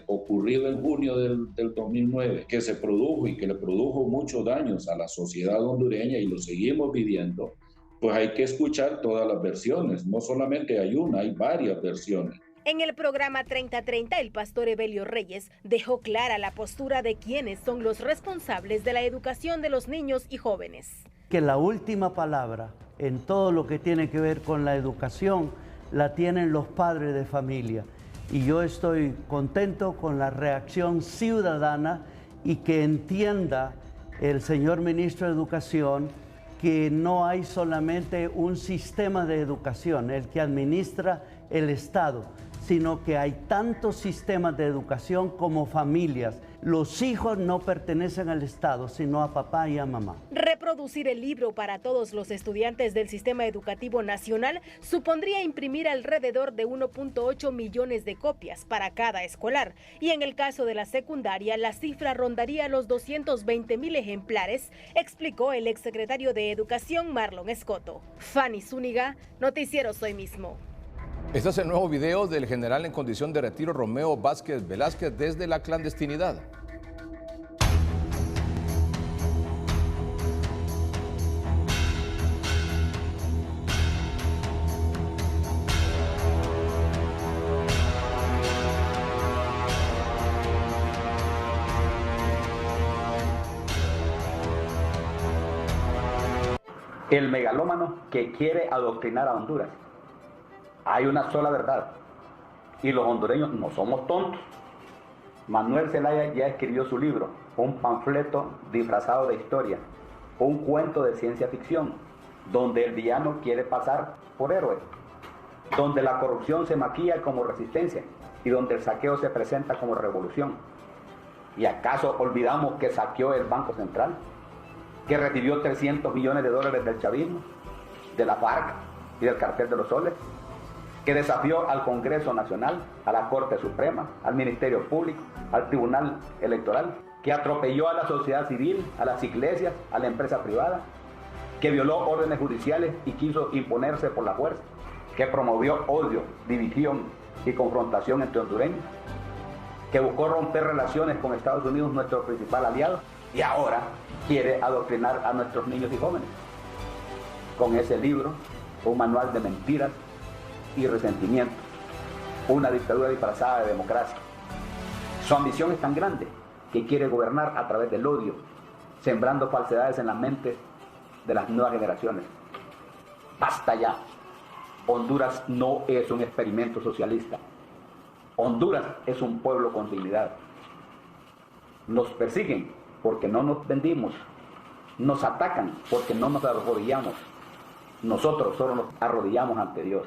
ocurrido en junio del 2009, que se produjo y que le produjo muchos daños a la sociedad hondureña y lo seguimos viviendo, pues hay que escuchar todas las versiones. No solamente hay una, hay varias versiones. En el programa 3030, el pastor Evelio Reyes dejó clara la postura de quienes son los responsables de la educación de los niños y jóvenes. Que la última palabra en todo lo que tiene que ver con la educación la tienen los padres de familia. Y yo estoy contento con la reacción ciudadana y que entienda el señor ministro de Educación que no hay solamente un sistema de educación, el que administra el Estado, sino que hay tantos sistemas de educación como familias. Los hijos no pertenecen al Estado, sino a papá y a mamá. Reproducir el libro para todos los estudiantes del Sistema Educativo Nacional supondría imprimir alrededor de 1.8 millones de copias para cada escolar. Y en el caso de la secundaria, la cifra rondaría los 220,000 ejemplares, explicó el exsecretario de Educación, Marlon Escoto. Fanny Zúñiga, Noticieros Hoy Mismo. Este es el nuevo video del general en condición de retiro Romeo Vázquez Velázquez desde la clandestinidad. El megalómano que quiere adoctrinar a Honduras. Hay una sola verdad, y los hondureños no somos tontos. Manuel Zelaya ya escribió su libro, un panfleto disfrazado de historia, un cuento de ciencia ficción, donde el villano quiere pasar por héroe, donde la corrupción se maquilla como resistencia y donde el saqueo se presenta como revolución. ¿Y acaso olvidamos que saqueó el Banco Central? ¿Que recibió 300 millones de dólares del chavismo, de la FARC y del Cartel de los Soles? ¿Que desafió al Congreso Nacional, a la Corte Suprema, al Ministerio Público, al Tribunal Electoral? ¿Que atropelló a la sociedad civil, a las iglesias, a la empresa privada? ¿Que violó órdenes judiciales y quiso imponerse por la fuerza? ¿Que promovió odio, división y confrontación entre hondureños? ¿Que buscó romper relaciones con Estados Unidos, nuestro principal aliado? Y ahora quiere adoctrinar a nuestros niños y jóvenes con ese libro, un manual de mentiras y resentimiento, una dictadura disfrazada de democracia. Su ambición es tan grande que quiere gobernar a través del odio, sembrando falsedades en las mentes de las nuevas generaciones. ¡Basta ya! Honduras no es un experimento socialista. Honduras es un pueblo con dignidad. Nos persiguen porque no nos vendimos. Nos atacan porque no nos arrodillamos. Nosotros solo nos arrodillamos ante Dios.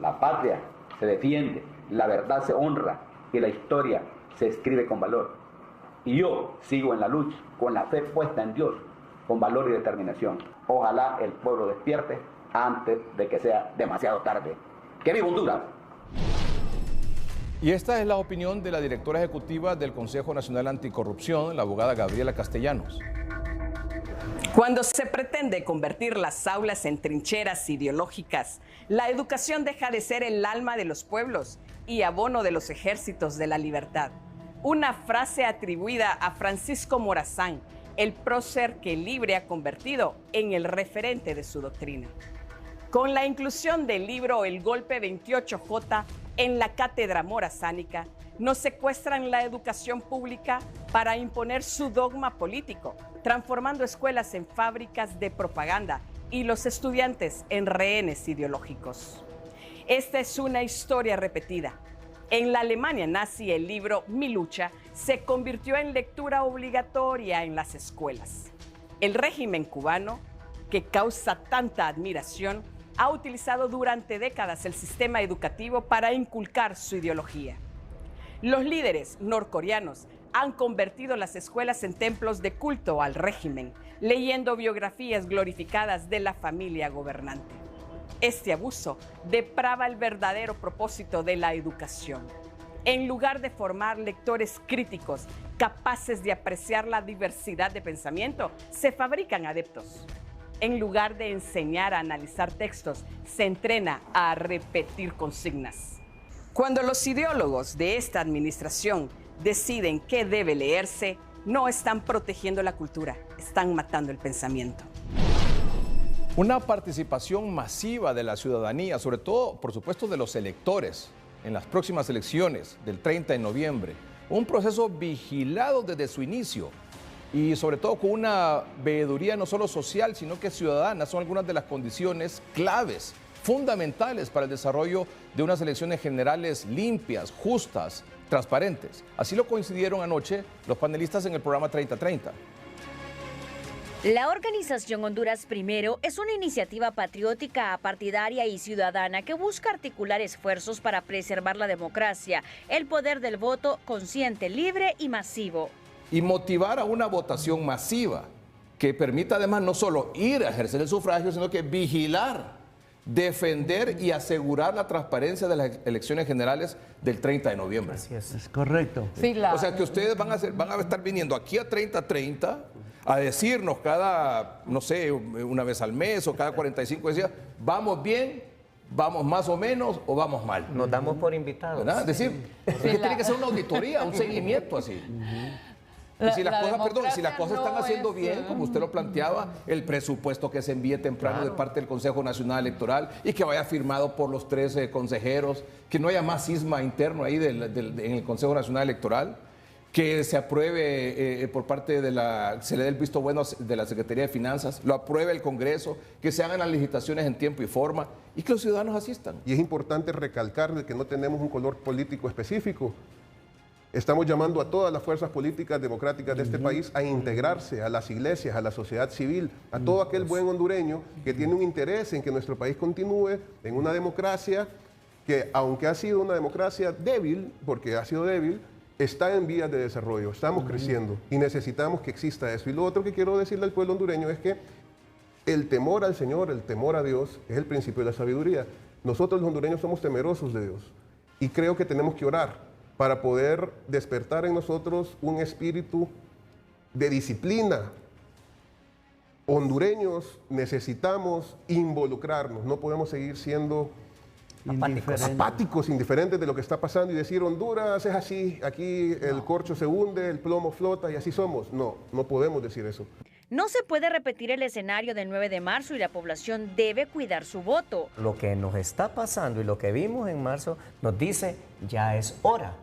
La patria se defiende, la verdad se honra y la historia se escribe con valor. Y yo sigo en la lucha, con la fe puesta en Dios, con valor y determinación. Ojalá el pueblo despierte antes de que sea demasiado tarde. ¡Que viva Honduras! Y esta es la opinión de la directora ejecutiva del Consejo Nacional Anticorrupción, la abogada Gabriela Castellanos. Cuando se pretende convertir las aulas en trincheras ideológicas, la educación deja de ser el alma de los pueblos y abono de los ejércitos de la libertad. Una frase atribuida a Francisco Morazán, el prócer que Libre ha convertido en el referente de su doctrina. Con la inclusión del libro El Golpe 28J en la cátedra morazánica, nos secuestran la educación pública para imponer su dogma político, transformando escuelas en fábricas de propaganda y los estudiantes en rehenes ideológicos. Esta es una historia repetida. En la Alemania nazi, el libro Mi lucha se convirtió en lectura obligatoria en las escuelas. El régimen cubano, que causa tanta admiración, ha utilizado durante décadas el sistema educativo para inculcar su ideología. Los líderes norcoreanos han convertido las escuelas en templos de culto al régimen, leyendo biografías glorificadas de la familia gobernante. Este abuso deprava el verdadero propósito de la educación. En lugar de formar lectores críticos capaces de apreciar la diversidad de pensamiento, se fabrican adeptos. En lugar de enseñar a analizar textos, se entrena a repetir consignas. Cuando los ideólogos de esta administración deciden qué debe leerse, no están protegiendo la cultura, están matando el pensamiento. Una participación masiva de la ciudadanía, sobre todo, por supuesto, de los electores en las próximas elecciones del 30 de noviembre. Un proceso vigilado desde su inicio y sobre todo con una veeduría no solo social, sino que ciudadana. Son algunas de las condiciones claves, fundamentales para el desarrollo de unas elecciones generales limpias, justas, transparentes. Así lo coincidieron anoche los panelistas en el programa 3030. La organización Honduras Primero es una iniciativa patriótica, apartidaria y ciudadana que busca articular esfuerzos para preservar la democracia, el poder del voto consciente, libre y masivo. Y motivar a una votación masiva que permita además no solo ir a ejercer el sufragio, sino que vigilar, defender y asegurar la transparencia de las elecciones generales del 30 de noviembre. Así es correcto. Sí, O sea que ustedes van a estar viniendo aquí a 3030 a decirnos cada, no sé, una vez al mes o cada 45 días, ¿vamos bien, vamos más o menos o vamos mal? Nos damos por invitados. ¿Verdad? Es decir, es que tiene que ser una auditoría, un seguimiento así. Y si las cosas están haciendo bien, como usted lo planteaba, el presupuesto que se envíe temprano de parte del Consejo Nacional Electoral y que vaya firmado por los 13 consejeros, que no haya más cisma interno ahí en el Consejo Nacional Electoral, que se apruebe por parte se le dé el visto bueno de la Secretaría de Finanzas, lo apruebe el Congreso, que se hagan las licitaciones en tiempo y forma y que los ciudadanos asistan. Y es importante recalcar de que no tenemos un color político específico. Estamos llamando a todas las fuerzas políticas democráticas de este país a integrarse, a las iglesias, a la sociedad civil, a todo aquel buen hondureño que tiene un interés en que nuestro país continúe en una democracia que, aunque ha sido una democracia débil, porque ha sido débil, está en vías de desarrollo, estamos creciendo y necesitamos que exista eso. Y lo otro que quiero decirle al pueblo hondureño es que el temor al Señor, el temor a Dios, es el principio de la sabiduría. Nosotros los hondureños somos temerosos de Dios y creo que tenemos que orar para poder despertar en nosotros un espíritu de disciplina. Hondureños necesitamos involucrarnos, no podemos seguir siendo apáticos, indiferentes de lo que está pasando y decir Honduras es así, aquí el corcho se hunde, el plomo flota y así somos. No, no podemos decir eso. No se puede repetir el escenario del 9 de marzo y la población debe cuidar su voto. Lo que nos está pasando y lo que vimos en marzo nos dice ya es hora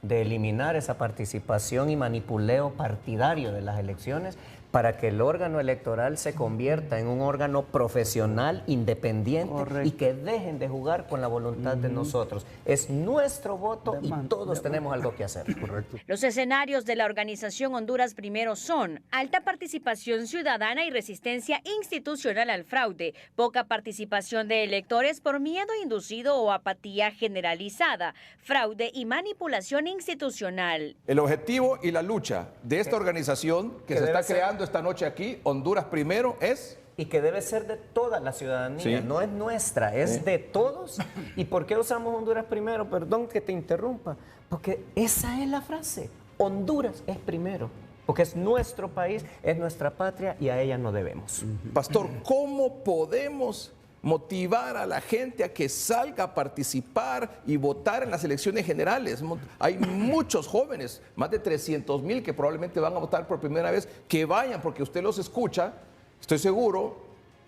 de eliminar esa participación y manipuleo partidario de las elecciones, para que el órgano electoral se convierta en un órgano profesional, independiente, y que dejen de jugar con la voluntad de nosotros. Es nuestro voto y todos tenemos algo que hacer. Correcto. Los escenarios de la organización Honduras Primero son alta participación ciudadana y resistencia institucional al fraude, poca participación de electores por miedo inducido o apatía generalizada, fraude y manipulación institucional. El objetivo y la lucha de esta organización que se está creando esta noche aquí, Honduras Primero, es... Y que debe ser de toda la ciudadanía, Sí. no es nuestra, es de todos. ¿Y por qué usamos Honduras primero? Perdón que te interrumpa, porque esa es la frase, Honduras es primero, porque es nuestro país, es nuestra patria y a ella no debemos. Pastor, ¿cómo podemos motivar a la gente a que salga a participar y votar en las elecciones generales? Hay muchos jóvenes, más de 300,000 que probablemente van a votar por primera vez, que vayan, porque usted los escucha, estoy seguro,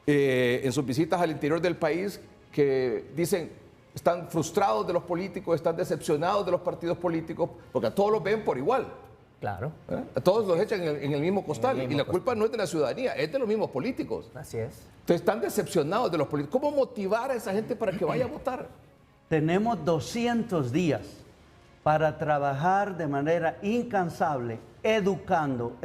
en sus visitas al interior del país, que dicen, están frustrados de los políticos, están decepcionados de los partidos políticos, porque a todos los ven por igual. Claro. A todos los echan en el mismo costal, y la culpa no es de la ciudadanía, es de los mismos políticos. Así es. Entonces están decepcionados de los políticos. ¿Cómo motivar a esa gente para que vaya a votar? Tenemos 200 días para trabajar de manera incansable, educando,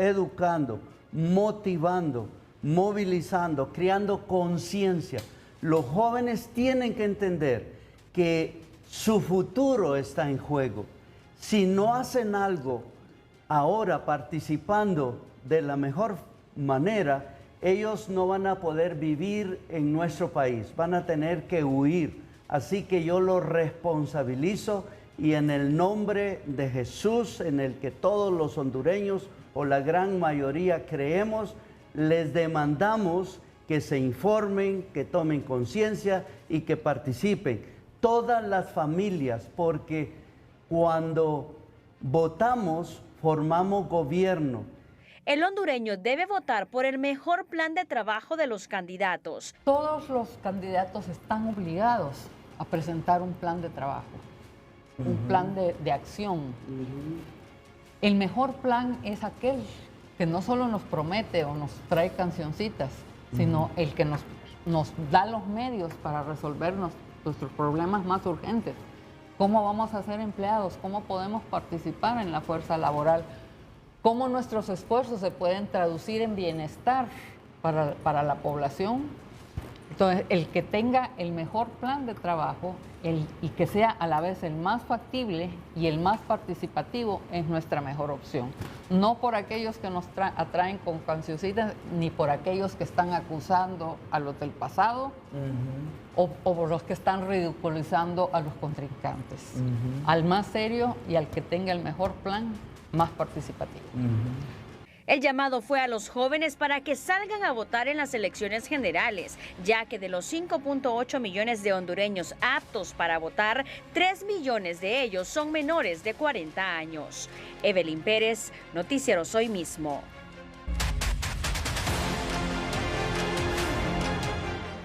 motivando, movilizando, creando conciencia. Los jóvenes tienen que entender que su futuro está en juego. Si no hacen algo ahora participando de la mejor manera, ellos no van a poder vivir en nuestro país, van a tener que huir. Así que yo los responsabilizo y en el nombre de Jesús, en el que todos los hondureños o la gran mayoría creemos, les demandamos que se informen, que tomen conciencia y que participen. Todas las familias, porque cuando votamos, formamos gobierno. El hondureño debe votar por el mejor plan de trabajo de los candidatos. Todos los candidatos están obligados a presentar un plan de trabajo, un plan de acción. El mejor plan es aquel que no solo nos promete o nos trae cancioncitas, sino el que nos da los medios para resolver nuestros problemas más urgentes. ¿Cómo vamos a ser empleados? ¿Cómo podemos participar en la fuerza laboral? ¿Cómo nuestros esfuerzos se pueden traducir en bienestar para la población? Entonces, el que tenga el mejor plan de trabajo y que sea a la vez el más factible y el más participativo es nuestra mejor opción. No por aquellos que nos atraen con cancioncitas, ni por aquellos que están acusando a los del pasado, o por los que están ridiculizando a los contrincantes. Al más serio y al que tenga el mejor plan, más participativo. El llamado fue a los jóvenes para que salgan a votar en las elecciones generales, ya que de los 5.8 millones de hondureños aptos para votar, 3 millones de ellos son menores de 40 años. Evelyn Pérez, Noticieros Hoy Mismo.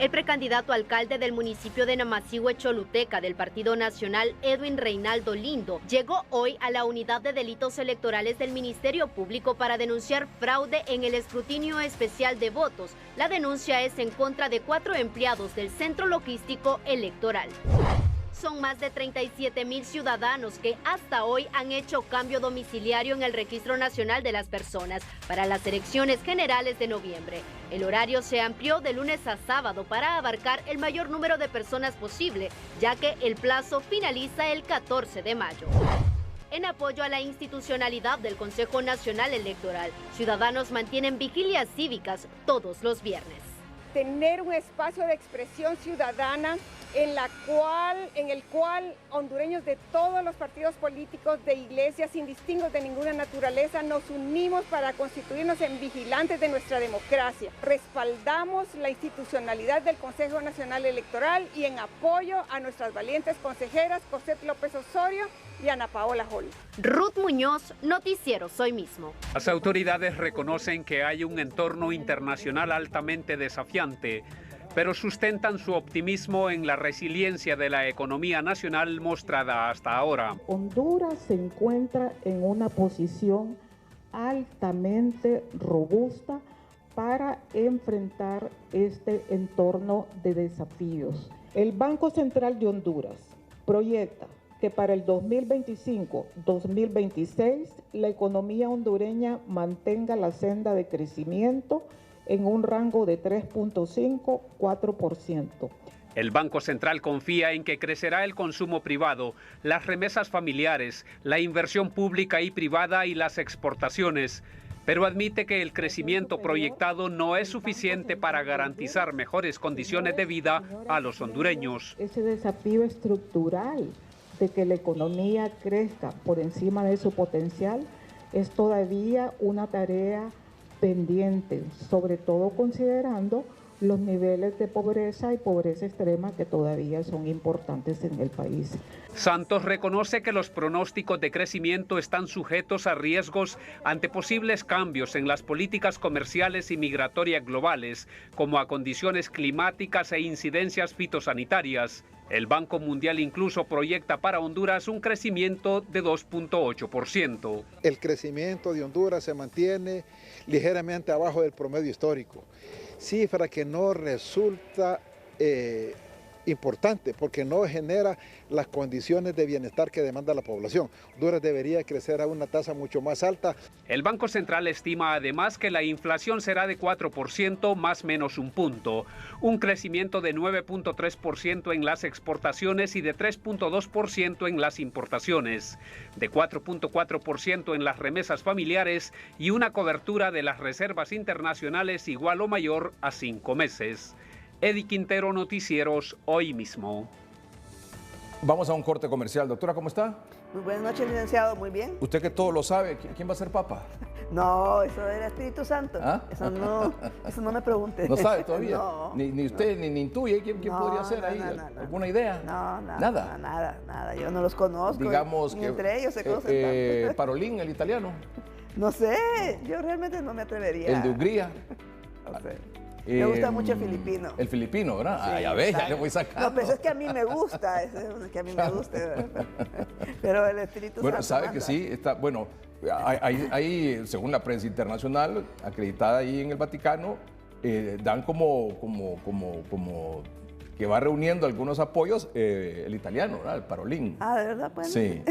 El precandidato alcalde del municipio de Namacihue, Choluteca, del Partido Nacional, Edwin Reinaldo Lindo, llegó hoy a la Unidad de Delitos Electorales del Ministerio Público para denunciar fraude en el escrutinio especial de votos. La denuncia es en contra de 4 empleados del Centro Logístico Electoral. Son más de 37,000 ciudadanos que hasta hoy han hecho cambio domiciliario en el Registro Nacional de las Personas para las elecciones generales de noviembre. El horario se amplió de lunes a sábado para abarcar el mayor número de personas posible, ya que el plazo finaliza el 14 de mayo. En apoyo a la institucionalidad del Consejo Nacional Electoral, ciudadanos mantienen vigilias cívicas todos los viernes. Tener un espacio de expresión ciudadana en el cual hondureños de todos los partidos políticos, de iglesias, indistintos de ninguna naturaleza, nos unimos para constituirnos en vigilantes de nuestra democracia. Respaldamos la institucionalidad del Consejo Nacional Electoral y en apoyo a nuestras valientes consejeras Cosette López Osorio y Ana Paola Hall. Ruth Muñoz, Noticieros Hoy Mismo. Las autoridades reconocen que hay un entorno internacional altamente desafiante, pero sustentan su optimismo en la resiliencia de la economía nacional mostrada hasta ahora. Honduras se encuentra en una posición altamente robusta para enfrentar este entorno de desafíos. El Banco Central de Honduras proyecta que para el 2025-2026 la economía hondureña mantenga la senda de crecimiento en un rango de 3.5-4%. El Banco Central confía en que crecerá el consumo privado, las remesas familiares, la inversión pública y privada y las exportaciones, pero admite que el crecimiento proyectado no es suficiente para garantizar mejores condiciones de vida a los hondureños. Ese desafío estructural de que la economía crezca por encima de su potencial es todavía una tarea pendiente, sobre todo considerando los niveles de pobreza y pobreza extrema que todavía son importantes en el país. Santos reconoce que los pronósticos de crecimiento están sujetos a riesgos ante posibles cambios en las políticas comerciales y migratorias globales, como a condiciones climáticas e incidencias fitosanitarias. El Banco Mundial incluso proyecta para Honduras un crecimiento de 2.8%. El crecimiento de Honduras se mantiene ligeramente abajo del promedio histórico, cifra que no resulta importante porque no genera las condiciones de bienestar que demanda la población. Honduras debería crecer a una tasa mucho más alta. El Banco Central estima además que la inflación será de 4% más menos un punto, un crecimiento de 9.3% en las exportaciones y de 3.2% en las importaciones, de 4.4% en las remesas familiares y una cobertura de las reservas internacionales igual o mayor a 5 meses. Eddie Quintero, Noticieros, Hoy Mismo. Vamos a un corte comercial. Doctora, ¿cómo está? Muy buenas noches, licenciado. Muy bien. Usted que todo lo sabe, ¿quién va a ser papa? No, eso del Espíritu Santo. ¿Ah? Eso no me pregunte. ¿No sabe todavía? No. Ni usted ni intuye quién podría ser ahí. ¿Alguna idea? No, nada. Nada. Yo no los conozco. Digamos ni que entre ellos se conocen. Parolín, el italiano. No sé, yo realmente no me atrevería. El de Hungría. No sé. Me gusta mucho el filipino. El filipino, ¿verdad? Sí, ya ves, ya le voy sacando. No, pero es que a mí me gusta, es que a mí me gusta. Pero el Espíritu Santo. Bueno, sabe que sí, está, bueno, hay, según la prensa internacional, acreditada ahí en el Vaticano, dan como que va reuniendo algunos apoyos el italiano, ¿verdad? El Parolín. Ah, ¿de verdad? Bueno. Sí.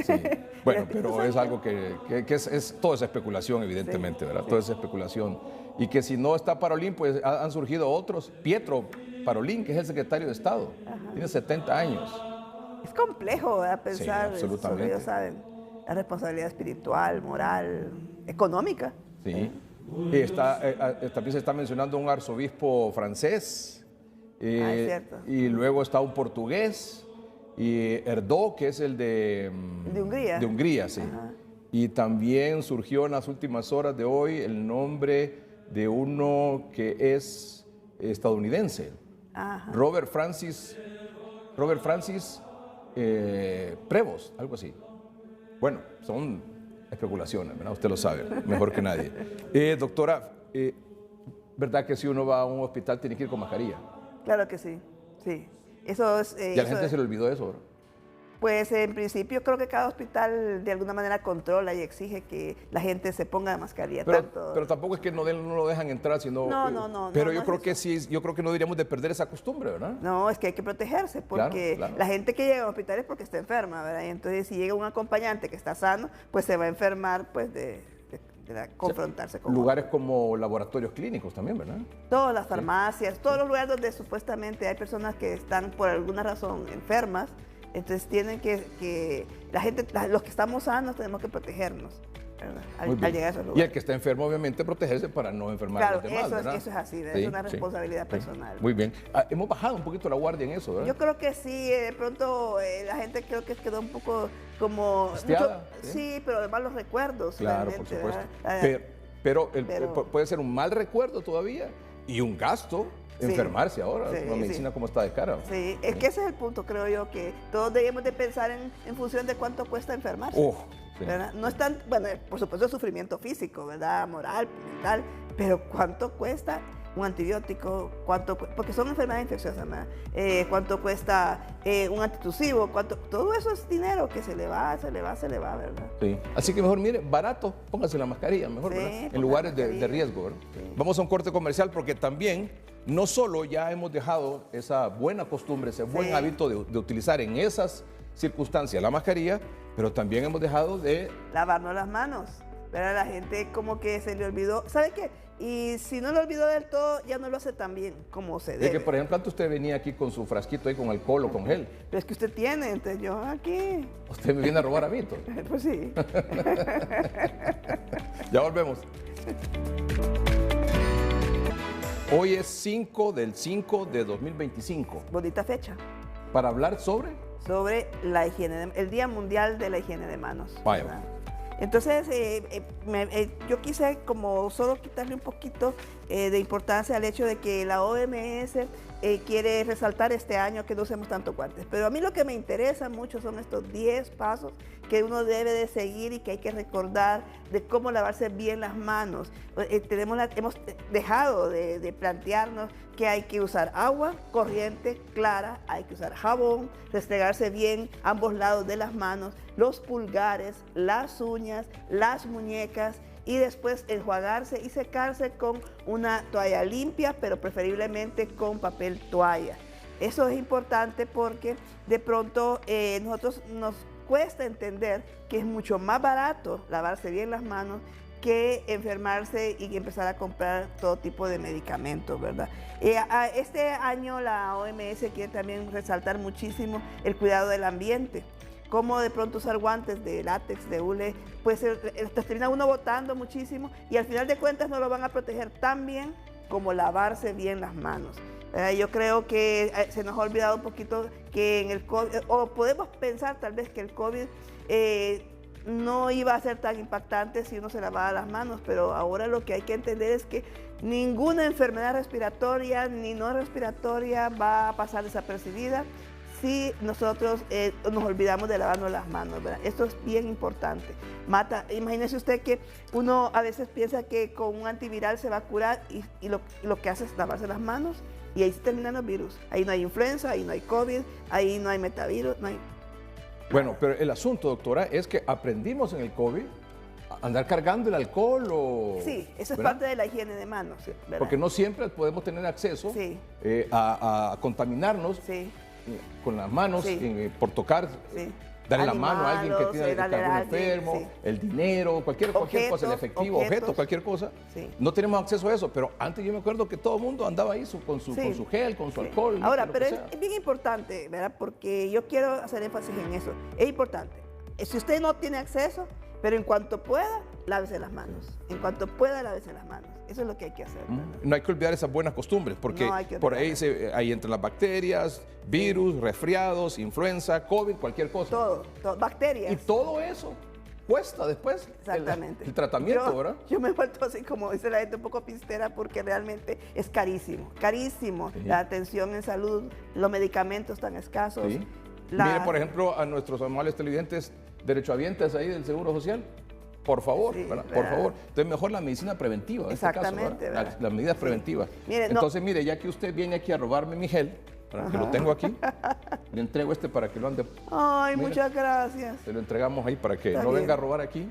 Bueno, pero es algo que es todo es especulación, evidentemente, ¿verdad? Todo es especulación. Y que si no está Parolín, pues han surgido otros. Pietro Parolín, que es el secretario de Estado, tiene 70 años. Es complejo, ¿verdad? Pensar absolutamente. Ellos saben la responsabilidad espiritual, moral, económica. Sí. También se está mencionando un arzobispo francés. Es cierto. Y luego está un portugués. Y Erdó, que es el de Hungría. De Hungría, sí. Ajá. Y también surgió en las últimas horas de hoy el nombre de uno que es estadounidense. Ajá. Robert Francis Prevost, algo así. Bueno, son especulaciones, ¿verdad? Usted lo sabe, mejor que nadie. Doctora, ¿verdad que si uno va a un hospital tiene que ir con mascarilla? Claro que sí, sí. Eso es... ¿Y a la gente se le olvidó eso, ¿verdad? Pues en principio creo que cada hospital de alguna manera controla y exige que la gente se ponga mascarilla. Pero tampoco es que no lo dejan entrar, sino... No. Pero yo creo que sí, yo creo que no deberíamos de perder esa costumbre, ¿verdad? No, es que hay que protegerse, porque claro. La gente que llega a hospitales es porque está enferma, ¿verdad? Y entonces si llega un acompañante que está sano, pues se va a enfermar pues de confrontarse con lugares como laboratorios clínicos también, ¿verdad? Todas las farmacias, todos los lugares donde supuestamente hay personas que están por alguna razón enfermas. Entonces tienen que la gente, los que estamos sanos tenemos que protegernos, ¿verdad? Al llegar a esos lugares. Y el que está enfermo, obviamente, protegerse para no enfermar a los demás, ¿verdad? Eso es así, Sí, es una responsabilidad personal. Muy bien. Hemos bajado un poquito la guardia en eso, ¿verdad? Yo creo que sí, de pronto la gente creo que quedó un poco como... ¿Hastiada? Sí, pero además los recuerdos. Claro, por supuesto. Pero puede ser un mal recuerdo todavía y un gasto. Enfermarse ahora, la medicina como está de cara. Sí, es que ese es el punto, creo yo, que todos debemos de pensar en función de cuánto cuesta enfermarse. ¿Verdad? No es tan, bueno, por supuesto el sufrimiento físico, ¿verdad? Moral, mental, pero cuánto cuesta un antibiótico, porque son enfermedades infecciosas, ¿verdad? Cuánto cuesta un antitusivo, todo eso es dinero que se le va, ¿verdad? Sí. Así que mejor, mire, barato, póngase la mascarilla, mejor, ¿verdad? En lugares de riesgo, ¿verdad? Sí. Vamos a un corte comercial porque también, no solo ya hemos dejado esa buena costumbre, ese buen hábito de utilizar en esas circunstancias la mascarilla, pero también hemos dejado de lavarnos las manos, ¿verdad? La gente como que se le olvidó, ¿sabe qué? Y si no lo olvidó del todo, ya no lo hace tan bien como se debe. Es que, por ejemplo, antes usted venía aquí con su frasquito ahí con alcohol o con gel. Pero es que usted tiene, entonces yo aquí. Usted me viene a robar a mí, ¿no? Pues sí. Ya volvemos. Hoy es 5/5 de 2025. Bonita fecha. Para hablar sobre la higiene, el Día Mundial de la Higiene de Manos. Vaya. ¿Verdad? Entonces, yo quise como solo quitarle un poquito de importancia al hecho de que la OMS quiere resaltar este año que no usemos tanto guantes. Pero a mí lo que me interesa mucho son estos 10 pasos que uno debe de seguir y que hay que recordar de cómo lavarse bien las manos. Hemos dejado de plantearnos que hay que usar agua corriente, clara, hay que usar jabón, restregarse bien ambos lados de las manos, los pulgares, las uñas, las muñecas, y después enjuagarse y secarse con una toalla limpia, pero preferiblemente con papel toalla. Eso es importante porque de pronto nosotros nos cuesta entender que es mucho más barato lavarse bien las manos que enfermarse y empezar a comprar todo tipo de medicamentos, ¿verdad? Este año la OMS quiere también resaltar muchísimo el cuidado del ambiente. Cómo de pronto usar guantes de látex, de hule, pues termina uno botando muchísimo y al final de cuentas no lo van a proteger tan bien como lavarse bien las manos. Yo creo que se nos ha olvidado un poquito que en el COVID, o podemos pensar tal vez que el COVID no iba a ser tan impactante si uno se lavaba las manos, pero ahora lo que hay que entender es que ninguna enfermedad respiratoria ni no respiratoria va a pasar desapercibida si nosotros nos olvidamos de lavarnos las manos, ¿verdad? Esto es bien importante. Imagínese usted que uno a veces piensa que con un antiviral se va a curar y lo que hace es lavarse las manos y ahí se terminan los virus. Ahí no hay influenza, ahí no hay COVID, ahí no hay metavirus, no hay... Bueno, pero el asunto, doctora, es que aprendimos en el COVID a andar cargando el alcohol o... Sí, eso es ¿verdad? parte de la higiene de manos, ¿verdad? Porque no siempre podemos tener acceso a contaminarnos con las manos por tocar, darle la mano a alguien que tiene algún enfermo, el dinero, cualquier cosa, el efectivo, objeto, cualquier cosa. No tenemos acceso a eso, pero antes yo me acuerdo que todo el mundo andaba ahí con su gel, con su alcohol. Ahora, pero es bien importante, ¿verdad? Porque yo quiero hacer énfasis en eso. Es importante. Si usted no tiene acceso, pero en cuanto pueda, lávese las manos. En cuanto pueda, lávese las manos. Eso es lo que hay que hacer. No hay que olvidar esas buenas costumbres, porque por ahí entran las bacterias, virus, resfriados, influenza, COVID, cualquier cosa. Todo, bacterias. Y todo eso cuesta después el tratamiento, ¿verdad? Yo me he vuelto así, como dice la gente, un poco pistera, porque realmente es carísimo, carísimo. La atención en salud, los medicamentos tan escasos. Mire, por ejemplo, a nuestros amables televidentes derechohabientes ahí del Seguro Social. Por favor, ¿verdad? Por favor. Entonces, mejor la medicina preventiva, en este caso, ¿verdad? Las medidas preventivas. Mire, entonces, mire, ya que usted viene aquí a robarme mi gel, que lo tengo aquí, le entrego para que lo ande. Ay, muchas gracias. Se lo entregamos ahí para que no venga a robar aquí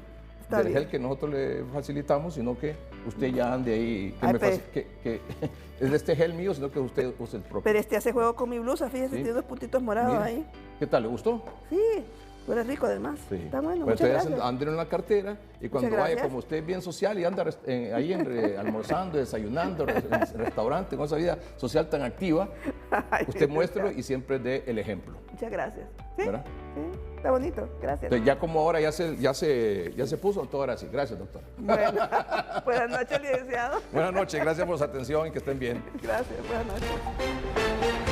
del gel que nosotros le facilitamos, sino que usted ya ande ahí, que es de este gel mío, sino que usted use el propio. Pero hace juego con mi blusa, fíjese, tiene 2 puntitos morados ahí. ¿Qué tal? ¿Le gustó? Sí. Huele rico además. Está bueno, pues muchas gracias. Ande en la cartera y cuando vaya, como usted es bien social y anda ahí almorzando, desayunando, en restaurante, con esa vida social tan activa, usted muéstrelo y siempre dé el ejemplo. Muchas gracias. ¿Sí? ¿Verdad? Sí, está bonito, gracias. Entonces, ya como ahora ya se puso, todo ahora sí. Gracias, doctora. Bueno, buenas noches, licenciado. Buenas noches, gracias por su atención y que estén bien. Gracias, buenas noches.